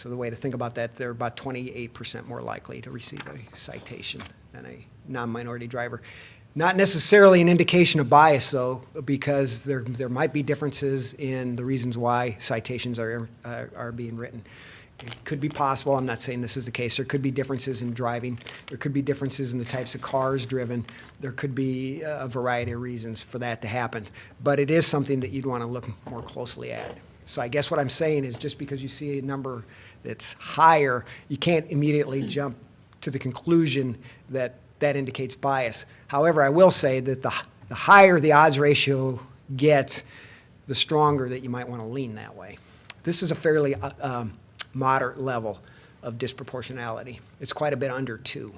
the way to think about that, they're about 28% more likely to receive a citation than a non-minority driver. Not necessarily an indication of bias, though, because there might be differences in the reasons why citations are being written. It could be possible, I'm not saying this is the case, there could be differences in driving, there could be differences in the types of cars driven, there could be a variety of reasons for that to happen. But it is something that you'd want to look more closely at. So I guess what I'm saying is just because you see a number that's higher, you can't immediately jump to the conclusion that that indicates bias. However, I will say that the higher the odds ratio gets, the stronger that you might want to lean that way. This is a fairly moderate level of disproportionality. It's quite a bit under 2.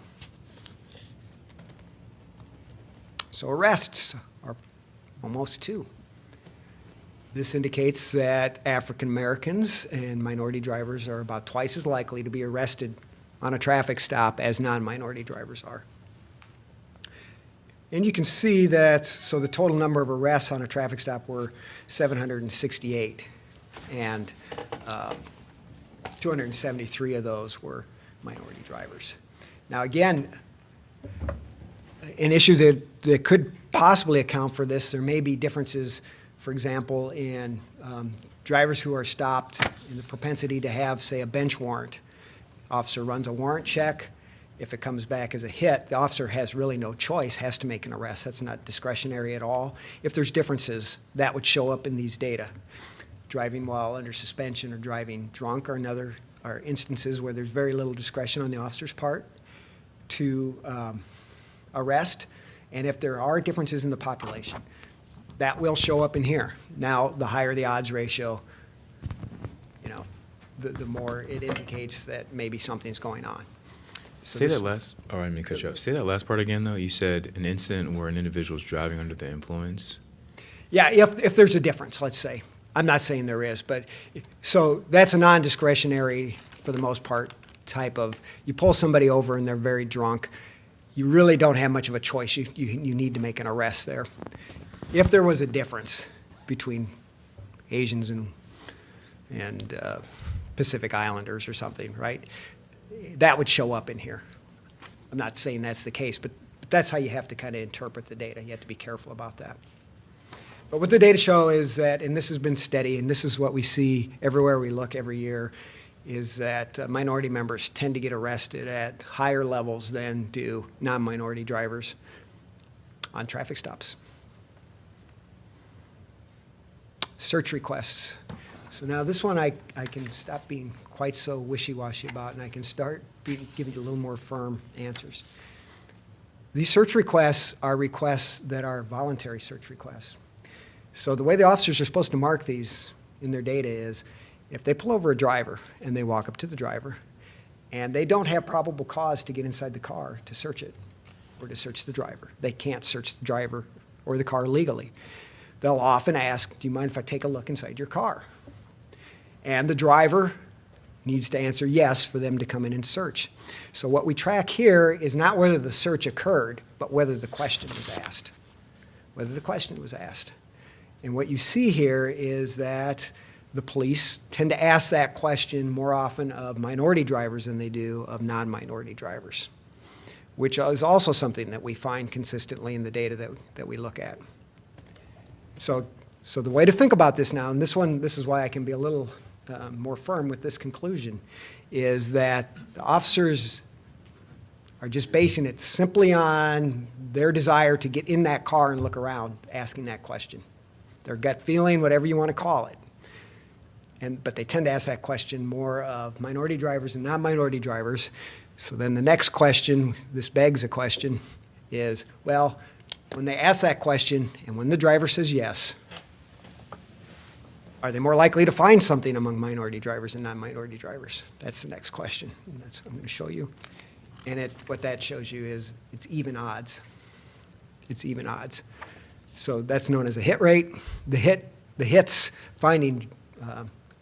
So arrests are almost 2. This indicates that African Americans and minority drivers are about twice as likely to be arrested on a traffic stop as non-minority drivers are. And you can see that, so the total number of arrests on a traffic stop were 768, and 273 of those were minority drivers. Now again, an issue that could possibly account for this, there may be differences, for example, in drivers who are stopped in the propensity to have, say, a bench warrant. Officer runs a warrant check. If it comes back as a hit, the officer has really no choice, has to make an arrest. That's not discretionary at all. If there's differences, that would show up in these data. Driving while under suspension or driving drunk are instances where there's very little discretion on the officer's part to arrest. And if there are differences in the population, that will show up in here. Now, the higher the odds ratio, the more it indicates that maybe something's going on. So Say that last, I didn't mean to cut you off. Say that last part again, though. You said an incident where an individual is driving under the influence. Yeah, if there's a difference, let's say. I'm not saying there is, but so that's a non-discretionary, for the most part, type of, you pull somebody over and they're very drunk, you really don't have much of a choice. You need to make an arrest there. If there was a difference between Asians and Pacific Islanders or something, right, that would show up in here. I'm not saying that's the case, but that's how you have to kind of interpret the data. You have to be careful about that. But what the data show is that, and this has been steady, and this is what we see everywhere we look every year, is that minority members tend to get arrested at higher levels than do non-minority drivers on traffic stops. Search requests. So now this one I can stop being quite so wishy-washy about, and I can start giving you a little more firm answers. These search requests are requests that are voluntary search requests. So the way the officers are supposed to mark these in their data is if they pull over a driver and they walk up to the driver and they don't have probable cause to get inside the car to search it or to search the driver, they can't search the driver or the car legally. They'll often ask, do you mind if I take a look inside your car? And the driver needs to answer yes for them to come in and search. So what we track here is not whether the search occurred, but whether the question was asked. Whether the question was asked. And what you see here is that the police tend to ask that question more often of minority drivers than they do of non-minority drivers, which is also something that we find consistently in the data that we look at. So the way to think about this now, and this is why I can be a little more firm with this conclusion, is that the officers are just basing it simply on their desire to get in that car and look around, asking that question. Their gut feeling, whatever you want to call it. But they tend to ask that question more of minority drivers and non-minority drivers. So then the next question, this begs a question, is, well, when they ask that question and when the driver says yes, are they more likely to find something among minority drivers and non-minority drivers? That's the next question, and that's what I'm going to show you. And what that shows you is it's even odds. It's even odds. So that's known as a hit rate. The hits finding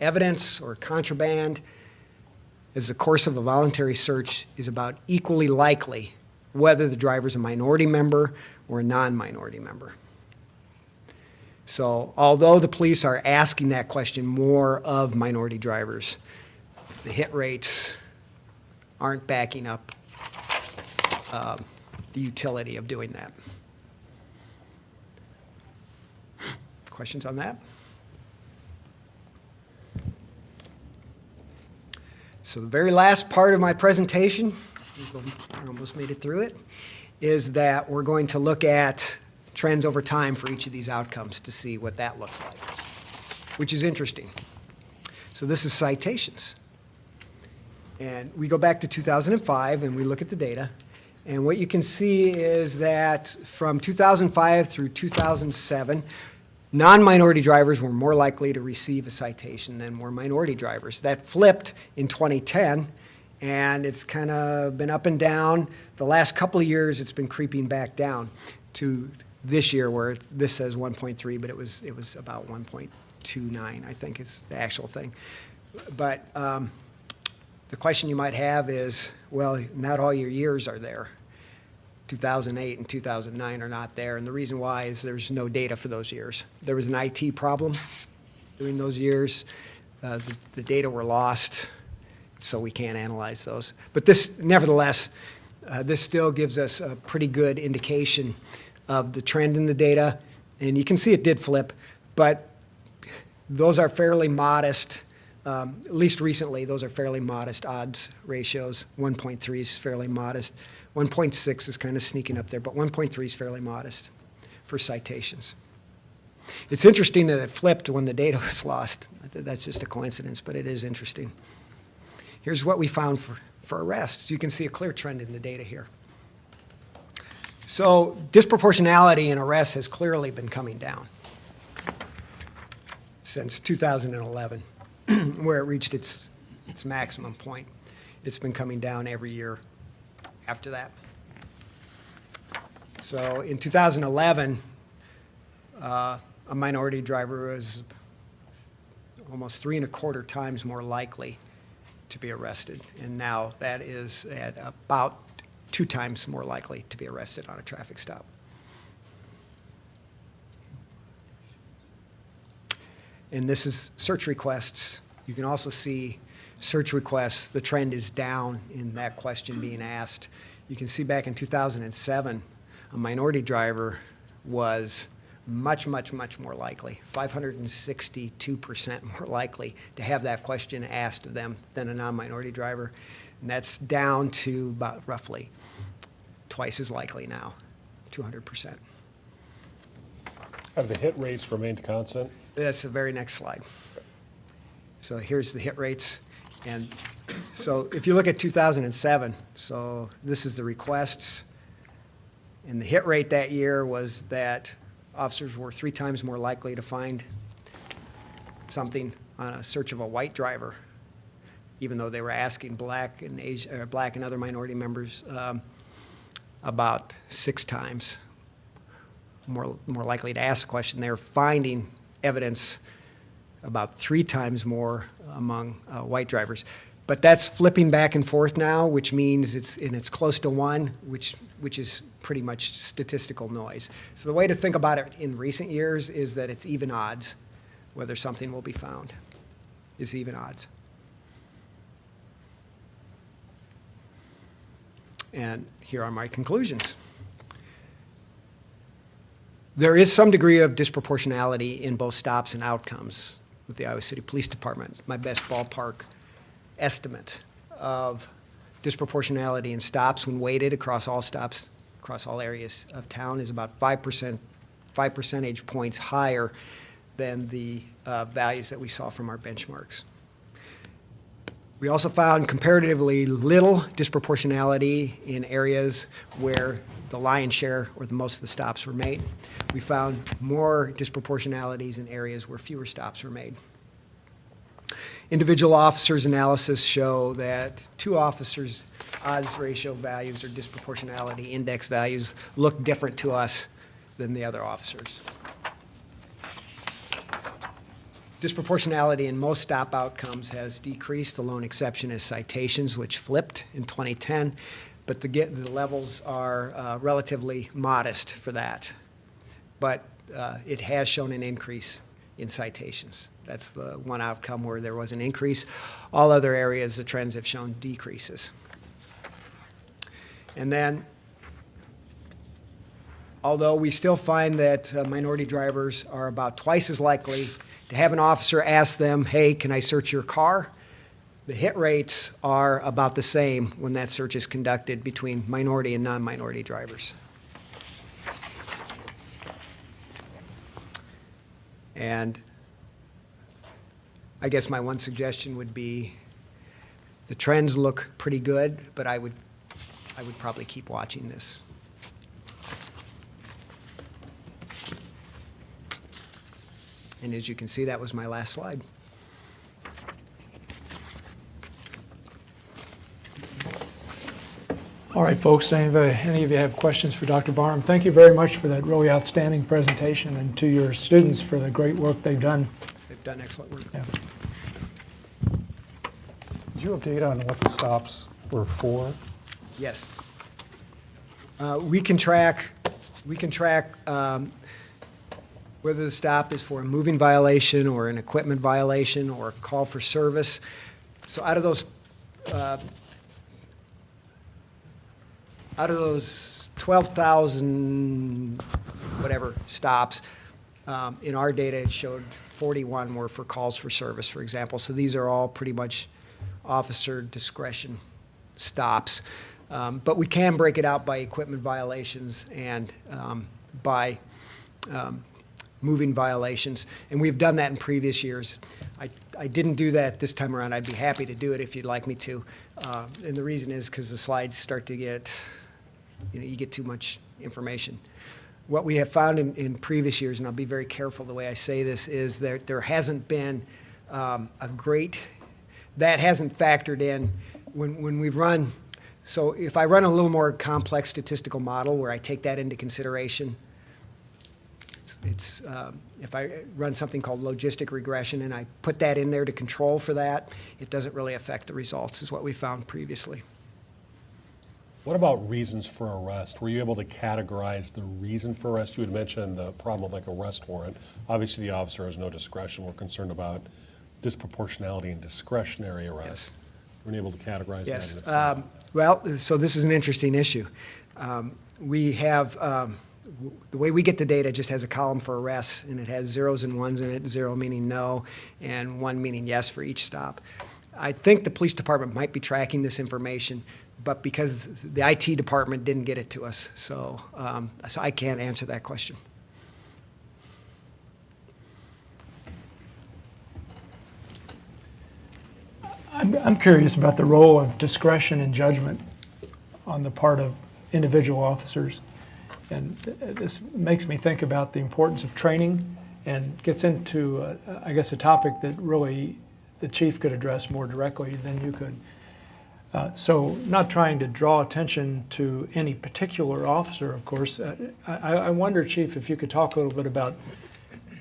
evidence or contraband as the course of a voluntary search is about equally likely whether the driver is a minority member or a non-minority member. So although the police are asking that question more of minority drivers, the hit rates aren't backing up the utility of doing that. Questions on that? So the very last part of my presentation, I almost made it through it, is that we're going to look at trends over time for each of these outcomes to see what that looks like, which is interesting. So this is citations. And we go back to 2005 and we look at the data. And what you can see is that from 2005 through 2007, non-minority drivers were more likely to receive a citation than were minority drivers. That flipped in 2010, and it's kind of been up and down. The last couple of years, it's been creeping back down to this year, where this says 1.3, but it was about 1.29, I think is the actual thing. But the question you might have is, well, not all your years are there. 2008 and 2009 are not there, and the reason why is there's no data for those years. There was an IT problem during those years. The data were lost, so we can't analyze those. But this, nevertheless, this still gives us a pretty good indication of the trend in the data, and you can see it did flip, but those are fairly modest. At least recently, those are fairly modest odds ratios. 1.3 is fairly modest. 1.6 is kind of sneaking up there, but 1.3 is fairly modest for citations. It's interesting that it flipped when the data was lost. That's just a coincidence, but it is interesting. Here's what we found for arrests. You can see a clear trend in the data here. So disproportionality in arrests has clearly been coming down since 2011. Where it reached its maximum point. It's been coming down every year after that. So in 2011, a minority driver was almost 3.25 times more likely to be arrested, and now that is at about 2 times more likely to be arrested on a traffic stop. And this is search requests. You can also see search requests, the trend is down in that question being asked. You can see back in 2007, a minority driver was much, much, much more likely, 562% more likely to have that question asked of them than a non-minority driver. And that's down to about roughly twice as likely now, 200%. Have the hit rates remained constant? That's the very next slide. So here's the hit rates. And so if you look at 2007, so this is the requests, and the hit rate that year was that officers were 3 times more likely to find something on a search of a white driver, even though they were asking black and other minority members about 6 times more likely to ask a question. They were finding evidence about 3 times more among white drivers. But that's flipping back and forth now, which means it's close to 1, which is pretty much statistical noise. So the way to think about it in recent years is that it's even odds whether something will be found. It's even odds. And here are my conclusions. There is some degree of disproportionality in both stops and outcomes with the Iowa City Police Department. My best ballpark estimate of disproportionality in stops when weighted across all stops, across all areas of town, is about 5 percentage points higher than the values that we saw from our benchmarks. We also found comparatively little disproportionality in areas where the lion's share or the most of the stops were made. We found more disproportionalities in areas where fewer stops were made. Individual officers' analysis show that 2 officers' odds ratio values or disproportionality index values look different to us than the other officers. Disproportionality in most stop outcomes has decreased. The lone exception is citations, which flipped in 2010, but the levels are relatively modest for that. But it has shown an increase in citations. That's the one outcome where there was an increase. All other areas, the trends have shown decreases. And then, although we still find that minority drivers are about twice as likely to have an officer ask them, hey, can I search your car? The hit rates are about the same when that search is conducted between minority and non-minority drivers. And I guess my one suggestion would be the trends look pretty good, but I would probably keep watching this. And as you can see, that was my last slide. All right, folks, any of you have questions for Dr. Barnum? Thank you very much for that really outstanding presentation, and to your students for the great work they've done. They've done excellent work. Yeah. Did you update on what the stops were for? Yes. We can track whether the stop is for a moving violation or an equipment violation or a call for service. So out of those 12,000 whatever stops, in our data it showed 41 were for calls for service, for example. So these are all pretty much officer discretion stops. But we can break it out by equipment violations and by moving violations, and we've done that in previous years. I didn't do that this time around. I'd be happy to do it if you'd like me to. And the reason is because the slides start to get, you get too much information. What we have found in previous years, and I'll be very careful the way I say this, is that there hasn't been that hasn't factored in when we've run. So if I run a little more complex statistical model where I take that into consideration, if I run something called logistic regression and I put that in there to control for that, it doesn't really affect the results, is what we found previously. What about reasons for arrest? Were you able to categorize the reason for arrest? You had mentioned the problem of like arrest warrant. Obviously, the officer has no discretion. We're concerned about disproportionality and discretionary arrest. Yes. Were you able to categorize Yes. that? Well, so this is an interesting issue. We have, the way we get the data just has a column for arrests, and it has zeros and ones in it, 0 meaning no, and 1 meaning yes for each stop. I think the police department might be tracking this information, but because the IT department didn't get it to us, so I can't answer that question. I'm curious about the role of discretion and judgment on the part of individual officers. And this makes me think about the importance of training and gets into, I guess, a topic that really the chief could address more directly than you could. So not trying to draw attention to any particular officer, of course. I wonder, Chief, if you could talk a little bit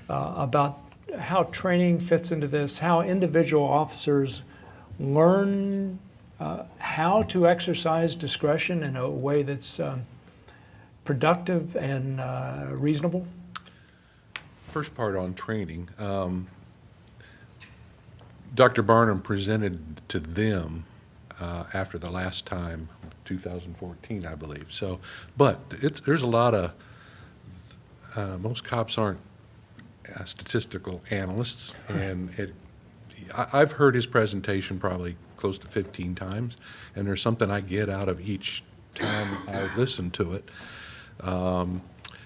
about how training fits into this, how individual officers learn how to exercise discretion in a way that's productive and reasonable? First part on training. Dr. Barnum presented to them after the last time, 2014, I believe. So, but there's a lot of, most cops aren't statistical analysts, and I've heard his presentation probably close to 15 times, and there's something I get out of each time I listen to it. And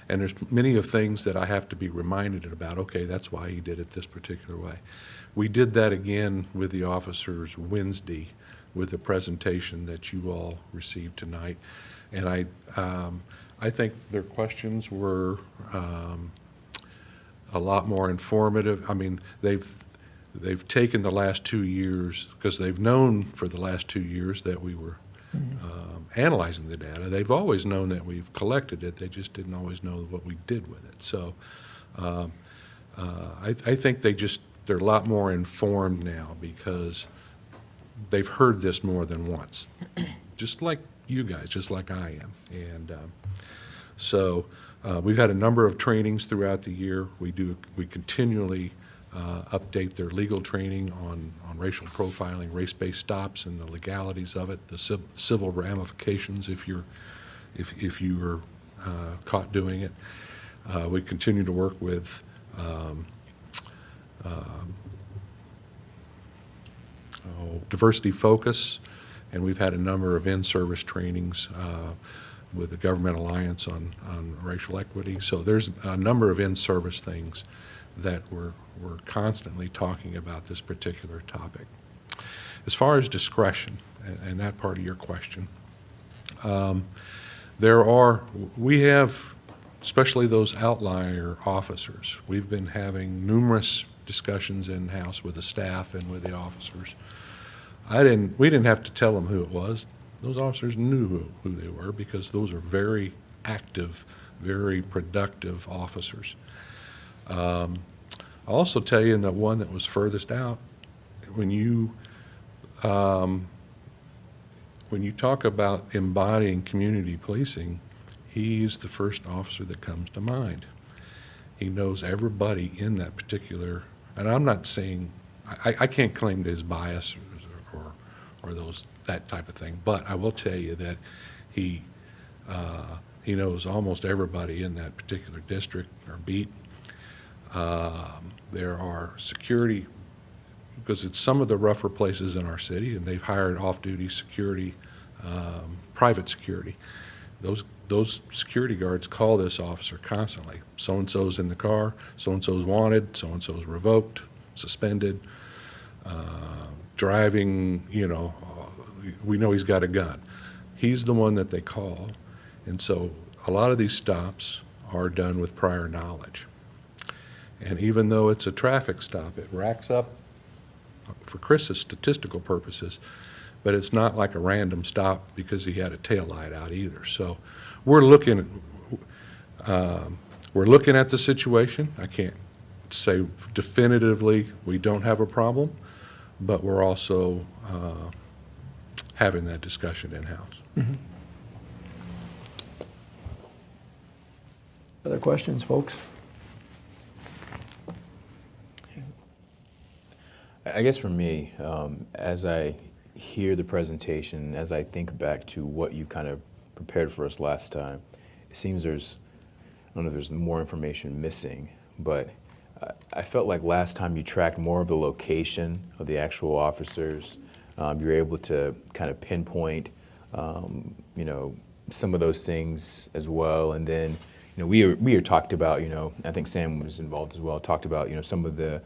there's many of things that I have to be reminded about, okay, that's why he did it this particular way. We did that again with the officers Wednesday with the presentation that you all received tonight. And I think their questions were a lot more informative. I mean, they've taken the last 2 years, because they've known for the last 2 years that we were analyzing the data. They've always known that we've collected it. They just didn't always know what we did with it. So I think they just they're a lot more informed now because they've heard this more than once, just like you guys, just like I am. And so we've had a number of trainings throughout the year. We continually update their legal training on racial profiling, race-based stops, and the legalities of it, the civil ramifications if you were caught doing it. We continue to work with diversity focus, and we've had a number of in-service trainings with the Government Alliance on racial equity. So there's a number of in-service things that we're constantly talking about this particular topic. As far as discretion, and that part of your question, we have, especially those outlier officers, we've been having numerous discussions in-house with the staff and with the officers. We didn't have to tell them who it was. Those officers knew who they were because those are very active, very productive officers. I'll also tell you in the one that was furthest out, when you talk about embodying community policing, he's the first officer that comes to mind. He knows everybody in that particular, and I'm not saying, I can't claim to his bias or that type of thing, but I will tell you that he knows almost everybody in that particular district or beat. There are security, because it's some of the rougher places in our city, and they've hired off-duty security, private security. Those security guards call this officer constantly. So-and-so's in the car, so-and-so's wanted, so-and-so's revoked, suspended, driving, we know he's got a gun. He's the one that they call, and so a lot of these stops are done with prior knowledge. And even though it's a traffic stop, it racks up, for Chris's statistical purposes, but it's not like a random stop because he had a tail light out either. So we're looking at the situation. I can't say definitively we don't have a problem, but we're also having that discussion in-house. Mm-hmm. Other questions, folks? I guess for me, as I hear the presentation, as I think back to what you kind of prepared for us last time, it seems I don't know if there's more information missing, but I felt like last time you tracked more of the location of the actual officers. You were able to kind of pinpoint, some of those things as well. And then, we had talked about, I think Sam was involved as well, talked about, some of the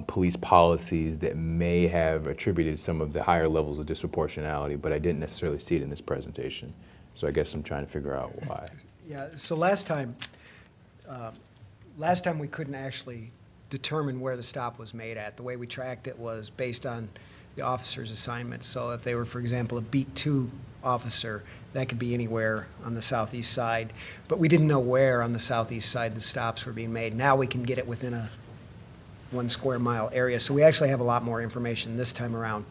police policies that may have attributed some of the higher levels of disproportionality, but I didn't necessarily see it in this presentation. So I guess I'm trying to figure out why. Yeah, so last time we couldn't actually determine where the stop was made at. The way we tracked it was based on the officer's assignment. So if they were, for example, a beat 2 officer, that could be anywhere on the southeast side. But we didn't know where on the southeast side the stops were being made. Now we can get it within a 1 square mile area. So we actually have a lot more information this time around.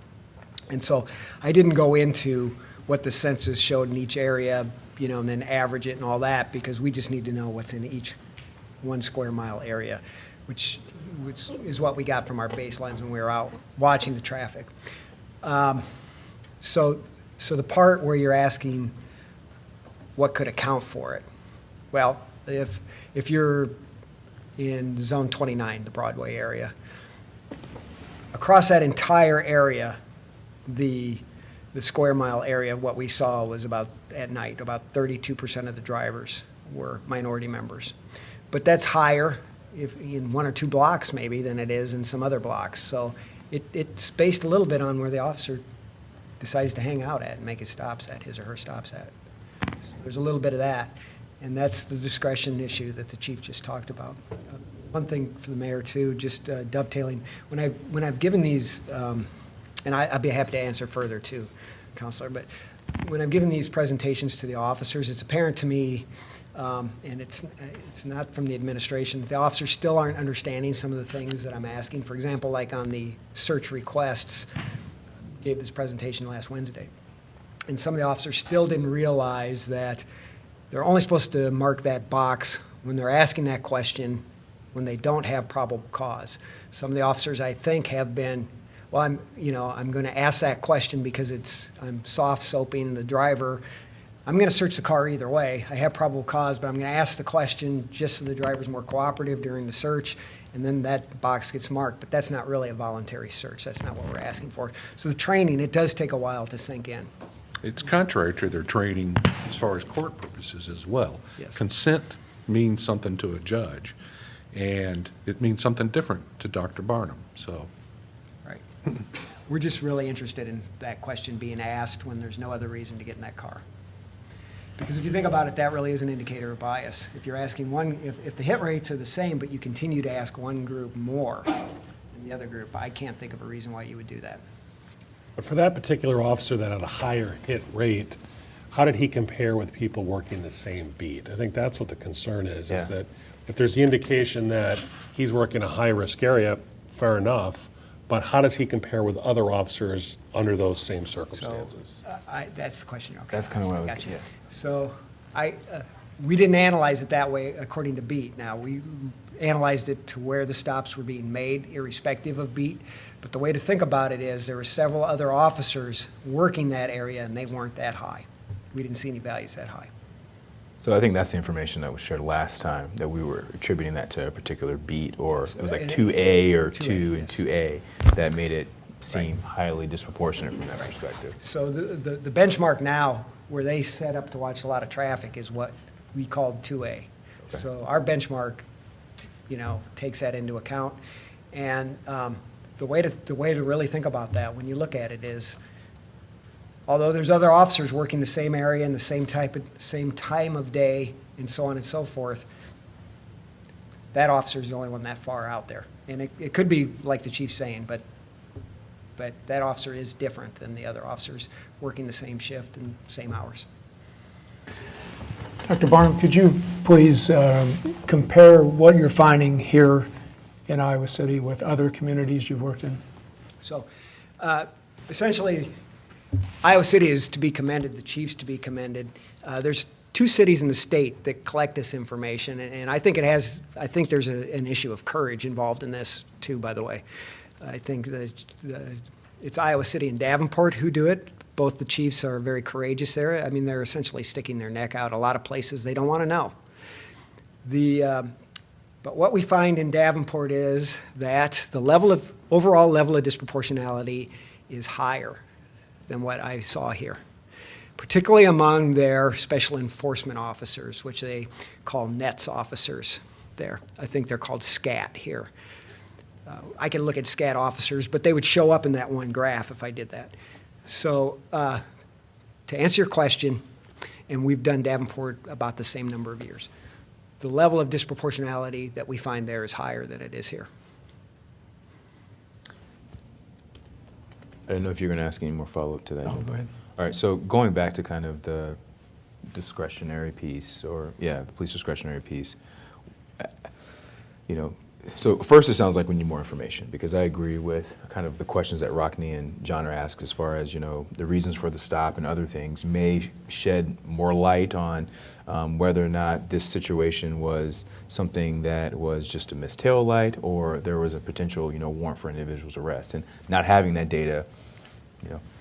And so I didn't go into what the census showed in each area, and then average it and all that, because we just need to know what's in each 1 square mile area, which is what we got from our baselines when we were out watching the traffic. So the part where you're asking what could account for it, well, if you're in Zone 29, the Broadway area, across that entire area, the square mile area, what we saw was at night, about 32% of the drivers were minority members. But that's higher if in 1 or 2 blocks maybe than it is in some other blocks. So it's based a little bit on where the officer decides to hang out at and make his stops at, his or her stops at. So there's a little bit of that, and that's the discretion issue that the chief just talked about. One thing for the mayor too, just dovetailing, when I've given these, and I'd be happy to answer further too, Counselor, but when I've given these presentations to the officers, it's apparent to me And it's not from the administration. The officers still aren't understanding some of the things that I'm asking. For example, like on the search requests, gave this presentation last Wednesday. And some of the officers still didn't realize that they're only supposed to mark that box when they're asking that question when they don't have probable cause. Some of the officers, I think, have been, well, I'm going to ask that question because I'm soft soaping the driver. I'm going to search the car either way. I have probable cause, but I'm going to ask the question just so the driver's more cooperative during the search, and then that box gets marked. But that's not really a voluntary search. That's not what we're asking for. So the training, it does take a while to sink in. It's contrary to their training as far as court purposes as well. Yes. Consent means something to a judge, and it means something different to Dr. Barnum, so. Right. We're just really interested in that question being asked when there's no other reason to get in that car. Because if you think about it, that really is an indicator of bias. If you're asking if the hit rates are the same, but you continue to ask one group more than the other group, I can't think of a reason why you would do that. But for that particular officer that had a higher hit rate, how did he compare with people working the same beat? I think that's what the concern is Yeah. that if there's the indication that he's working a high-risk area, fair enough, but how does he compare with other officers under those same circumstances? That's the question. Okay. That's kind of what I would, Gotcha. yeah. So we didn't analyze it that way according to beat. Now, we analyzed it to where the stops were being made, irrespective of beat. But the way to think about it is there were several other officers working that area, and they weren't that high. We didn't see any values that high. So I think that's the information that was shared last time, that we were attributing that to a particular beat, or it was like 2A or 2 and 2A, that made it seem highly disproportionate from that perspective. So the benchmark now, where they set up to watch a lot of traffic, is what we called 2A. So our benchmark, takes that into account. And the way to really think about that when you look at it is, although there's other officers working the same area in the same time of day and so on and so forth, that officer is the only one that far out there. And it could be like the chief's saying, but that officer is different than the other officers working the same shift and same hours. Dr. Barnum, could you please compare what you're finding here in Iowa City with other communities you've worked in? So essentially, Iowa City is to be commended, the chief's to be commended. There's 2 cities in the state that collect this information, and I think there's an issue of courage involved in this too, by the way. I think that it's Iowa City and Davenport who do it. Both the chiefs are very courageous there. I mean, they're essentially sticking their neck out a lot of places they don't want to know. But what we find in Davenport is that the overall level of disproportionality is higher than what I saw here, particularly among their special enforcement officers, which they call NETS officers there. I think they're called SCAT here. I can look at SCAT officers, but they would show up in that one graph if I did that. So to answer your question, and we've done Davenport about the same number of years, the level of disproportionality that we find there is higher than it is here. I don't know if you're going to ask any more follow-up to that. Oh, go ahead. All right, so going back to kind of the discretionary piece, the police discretionary piece, so first it sounds like we need more information, because I agree with kind of the questions that Rockne and John are asked as far as, the reasons for the stop and other things may shed more light on whether or not this situation was something that was just a missed tail light, or there was a potential, warrant for an individual's arrest. And not having that data,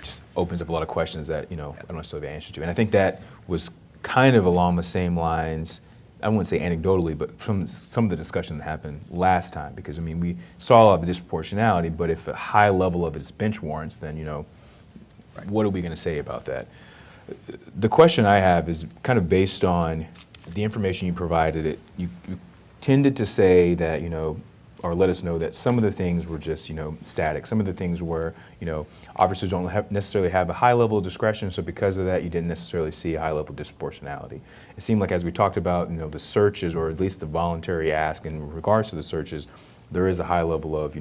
just opens up a lot of questions that, I don't necessarily have answers to. And I think that was kind of along the same lines, I wouldn't say anecdotally, but from some of the discussion that happened last time, because we saw a lot of the disproportionality, but if a high level of it is bench warrants, then, what are we going to say about that? The question I have is kind of based on the information you provided. You tended to say that, or let us know that some of the things were just, static. Some of the things were, officers don't necessarily have a high level of discretion, so because of that, you didn't necessarily see a high level of disproportionality. It seemed like as we talked about, the searches, or at least the voluntary ask in regards to the searches, there is a high level of,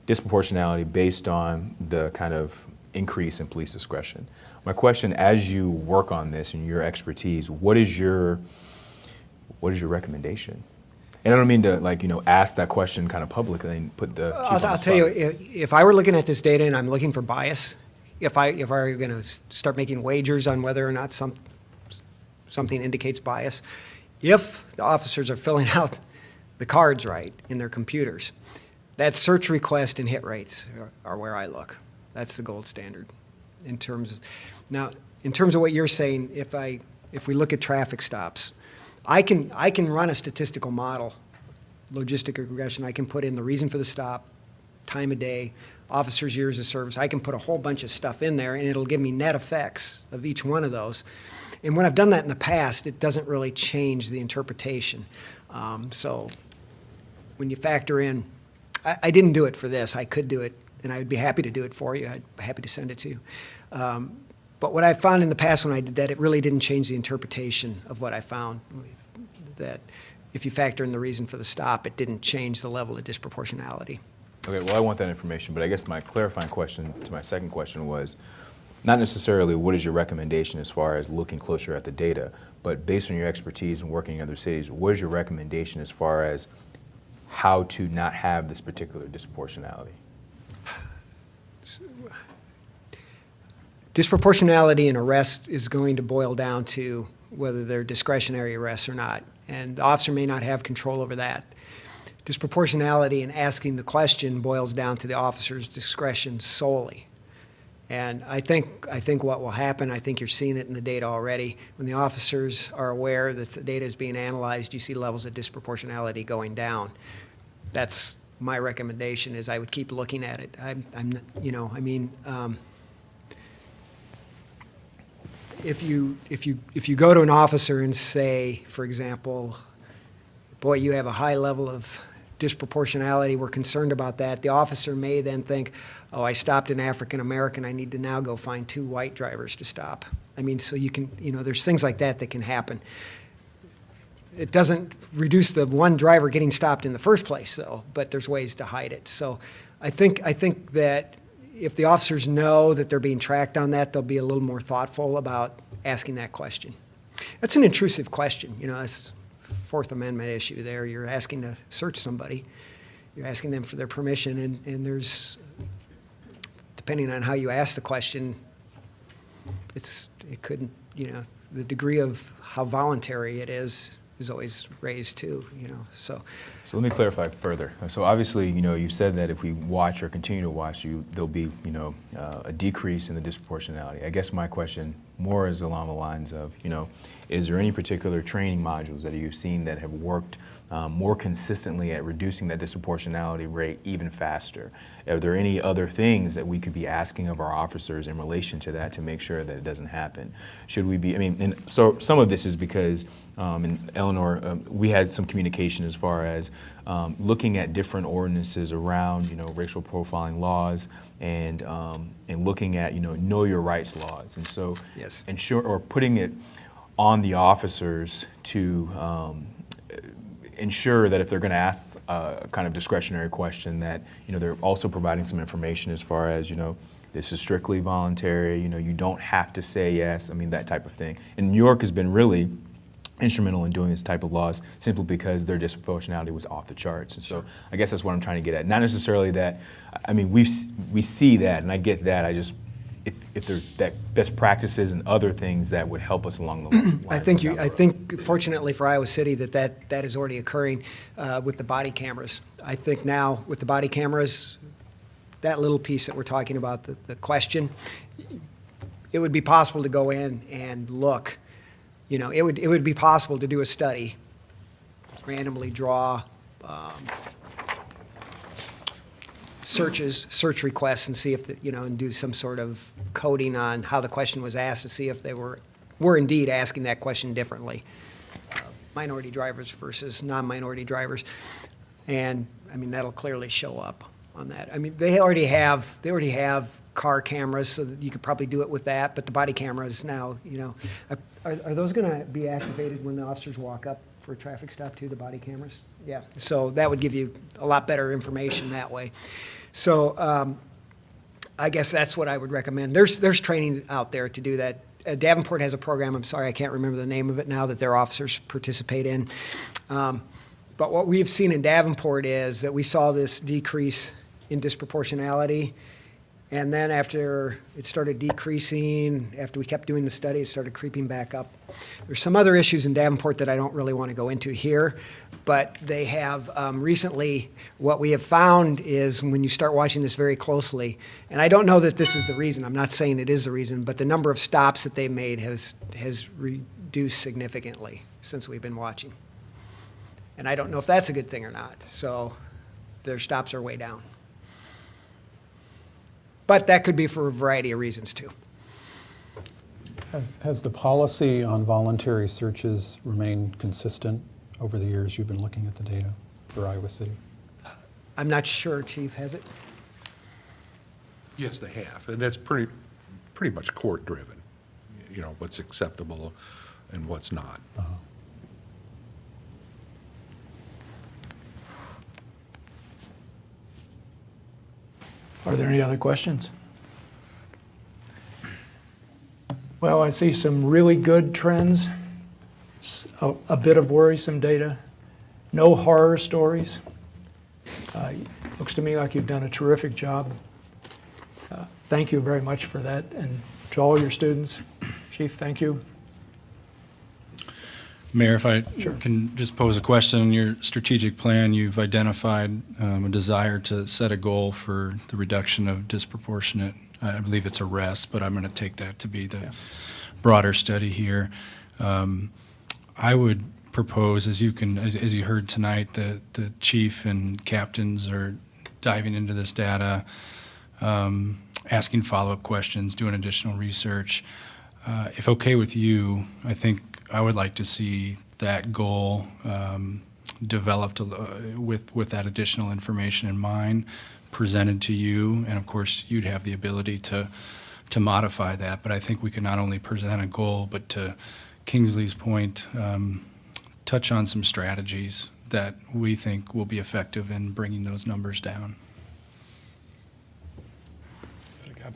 disproportionality based on the kind of increase in police discretion. My question, as you work on this and your expertise, what is your what is your recommendation? And I don't mean to, like, ask that question kind of publicly and put the chief on the I'll tell you, spot. if I were looking at this data and I'm looking for bias, if I were going to start making wagers on whether or not something indicates bias, if the officers are filling out the cards right in their computers, that search request and hit rates are where I look. That's the gold standard in terms of what you're saying. If we look at traffic stops, I can run a statistical model, logistic regression. I can put in the reason for the stop, time of day, officers' years of service. I can put a whole bunch of stuff in there, and it'll give me net effects of each one of those. And when I've done that in the past, it doesn't really change the interpretation. So when you factor in, I didn't do it for this. I could do it, and I would be happy to do it for you. I'd be happy to send it to you. But what I found in the past when I did that, it really didn't change the interpretation of what I found. That if you factor in the reason for the stop, it didn't change the level of disproportionality. Okay, well, I want that information, but I guess my clarifying question to my second question was not necessarily what is your recommendation as far as looking closer at the data, but based on your expertise and working in other cities, what is your recommendation as far as how to not have this particular disproportionality? Disproportionality in arrest is going to boil down to whether they're discretionary arrests or not, and the officer may not have control over that. Disproportionality in asking the question boils down to the officer's discretion solely. And I think what will happen, I think you're seeing it in the data already, when the officers are aware that the data is being analyzed, you see levels of disproportionality going down. That's my recommendation, is I would keep looking at it. If you go to an officer and say, for example, boy, you have a high level of disproportionality, we're concerned about that, the officer may then think, oh, I stopped an African American, I need to now go find 2 white drivers to stop. So you can, there's things like that can happen. It doesn't reduce the one driver getting stopped in the first place, though, but there's ways to hide it. So I think that if the officers know that they're being tracked on that, they'll be a little more thoughtful about asking that question. That's an intrusive question. That's Fourth Amendment issue there. You're asking to search somebody. You're asking them for their permission, and there's, depending on how you ask the question, it couldn't, the degree of how voluntary it is always raised too, so. So let me clarify further. So obviously, you said that if we watch or continue to watch, there'll be, a decrease in the disproportionality. I guess my question more is along the lines of, is there any particular training modules that you've seen that have worked more consistently at reducing that disproportionality rate even faster? Are there any other things that we could be asking of our officers in relation to that to make sure that it doesn't happen? Should we be, and so some of this is because and Eleanor, we had some communication as far as looking at different ordinances around, racial profiling laws and looking at, know your rights laws. And so yes. Putting it on the officers to ensure that if they're going to ask a kind of discretionary question that, they're also providing some information as far as, this is strictly voluntary, you don't have to say yes, that type of thing. And New York has been really instrumental in doing this type of laws simply because their disproportionality was off the charts. And so I guess that's what I'm trying to get at. Not necessarily that, we see that, and I get that. I just, if there's that best practices and other things that would help us along the lines. I think fortunately for Iowa City that is already occurring with the body cameras. I think now with the body cameras, that little piece that we're talking about, the question, it would be possible to go in and look. It would be possible to do a study, randomly draw search requests, and see if and do some sort of coding on how the question was asked to see if they were indeed asking that question differently, minority drivers versus non-minority drivers, and that'll clearly show up on that. They already have car cameras, so that you could probably do it with that. But the body cameras now, are those going to be activated when the officers walk up for a traffic stop too? The body cameras, yeah. So that would give you a lot better information that way. So I guess that's what I would recommend. There's training out there to do that. Davenport has a program, I'm sorry, I can't remember the name of it now, that their officers participate in. But what we've seen in Davenport is that we saw this decrease in disproportionality. And then after it started decreasing, after we kept doing the study, it started creeping back up. There's some other issues in Davenport that I don't really want to go into here, but they have recently, what we have found is when you start watching this very closely, and I don't know that this is the reason, I'm not saying it is the reason, but the number of stops that they made has reduced significantly since we've been watching. And I don't know if that's a good thing or not. So their stops are way down. But that could be for a variety of reasons, too. Has the policy on voluntary searches remained consistent over the years you've been looking at the data for Iowa City? I'm not sure, Chief, has it? Yes, they have, and that's pretty much court-driven, you know, what's acceptable and what's not. Are there any other questions? Well, I see some really good trends, a bit of worrisome data, no horror stories. Looks to me like you've done a terrific job. Thank you very much for that, and to all your students. Chief, thank you. Mayor, if I can just pose a question. In your strategic plan, you've identified a desire to set a goal for the reduction of disproportionate, I believe it's arrests, but I'm going to take that to be the broader study here. I would propose, as you heard tonight, the chief and captains are diving into this data, asking follow-up questions, doing additional research. If okay with you, I think I would like to see that goal developed with that additional information in mind, presented to you, and of course you'd have the ability to modify that. But I think we can not only present a goal, but to Kingsley's point, touch on some strategies that we think will be effective in bringing those numbers down.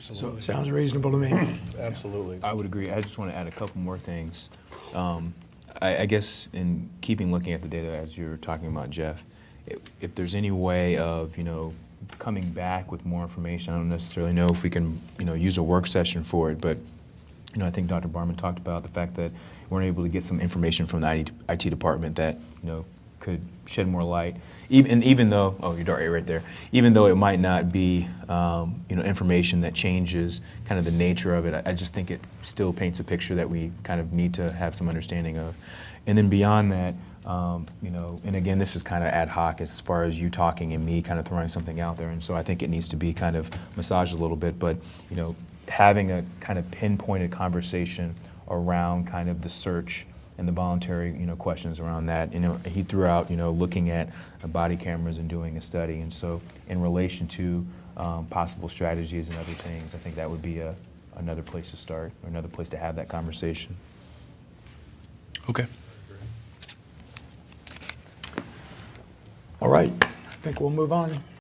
So it sounds reasonable to me. Absolutely. I would agree. I just want to add a couple more things. I guess in looking at the data as you're talking about, Jeff, if there's any way of, coming back with more information, I don't necessarily know if we can, use a work session for it, but, I think Dr. Barman talked about the fact that we weren't able to get some information from the IT department that, could shed more light. Even though, oh, you're right there, even though it might not be, information that changes kind of the nature of it, I just think it still paints a picture that we kind of need to have some understanding of. And then beyond that, and again, this is kind of ad hoc as far as you talking and me kind of throwing something out there, and so I think it needs to be kind of massaged a little bit, but, having a kind of pinpointed conversation around kind of the search and the voluntary, questions around that. He threw out, looking at body cameras and doing a study, and so in relation to possible strategies and other things, I think that would be another place to start, or another place to have that conversation. Okay. All right, I think we'll move on.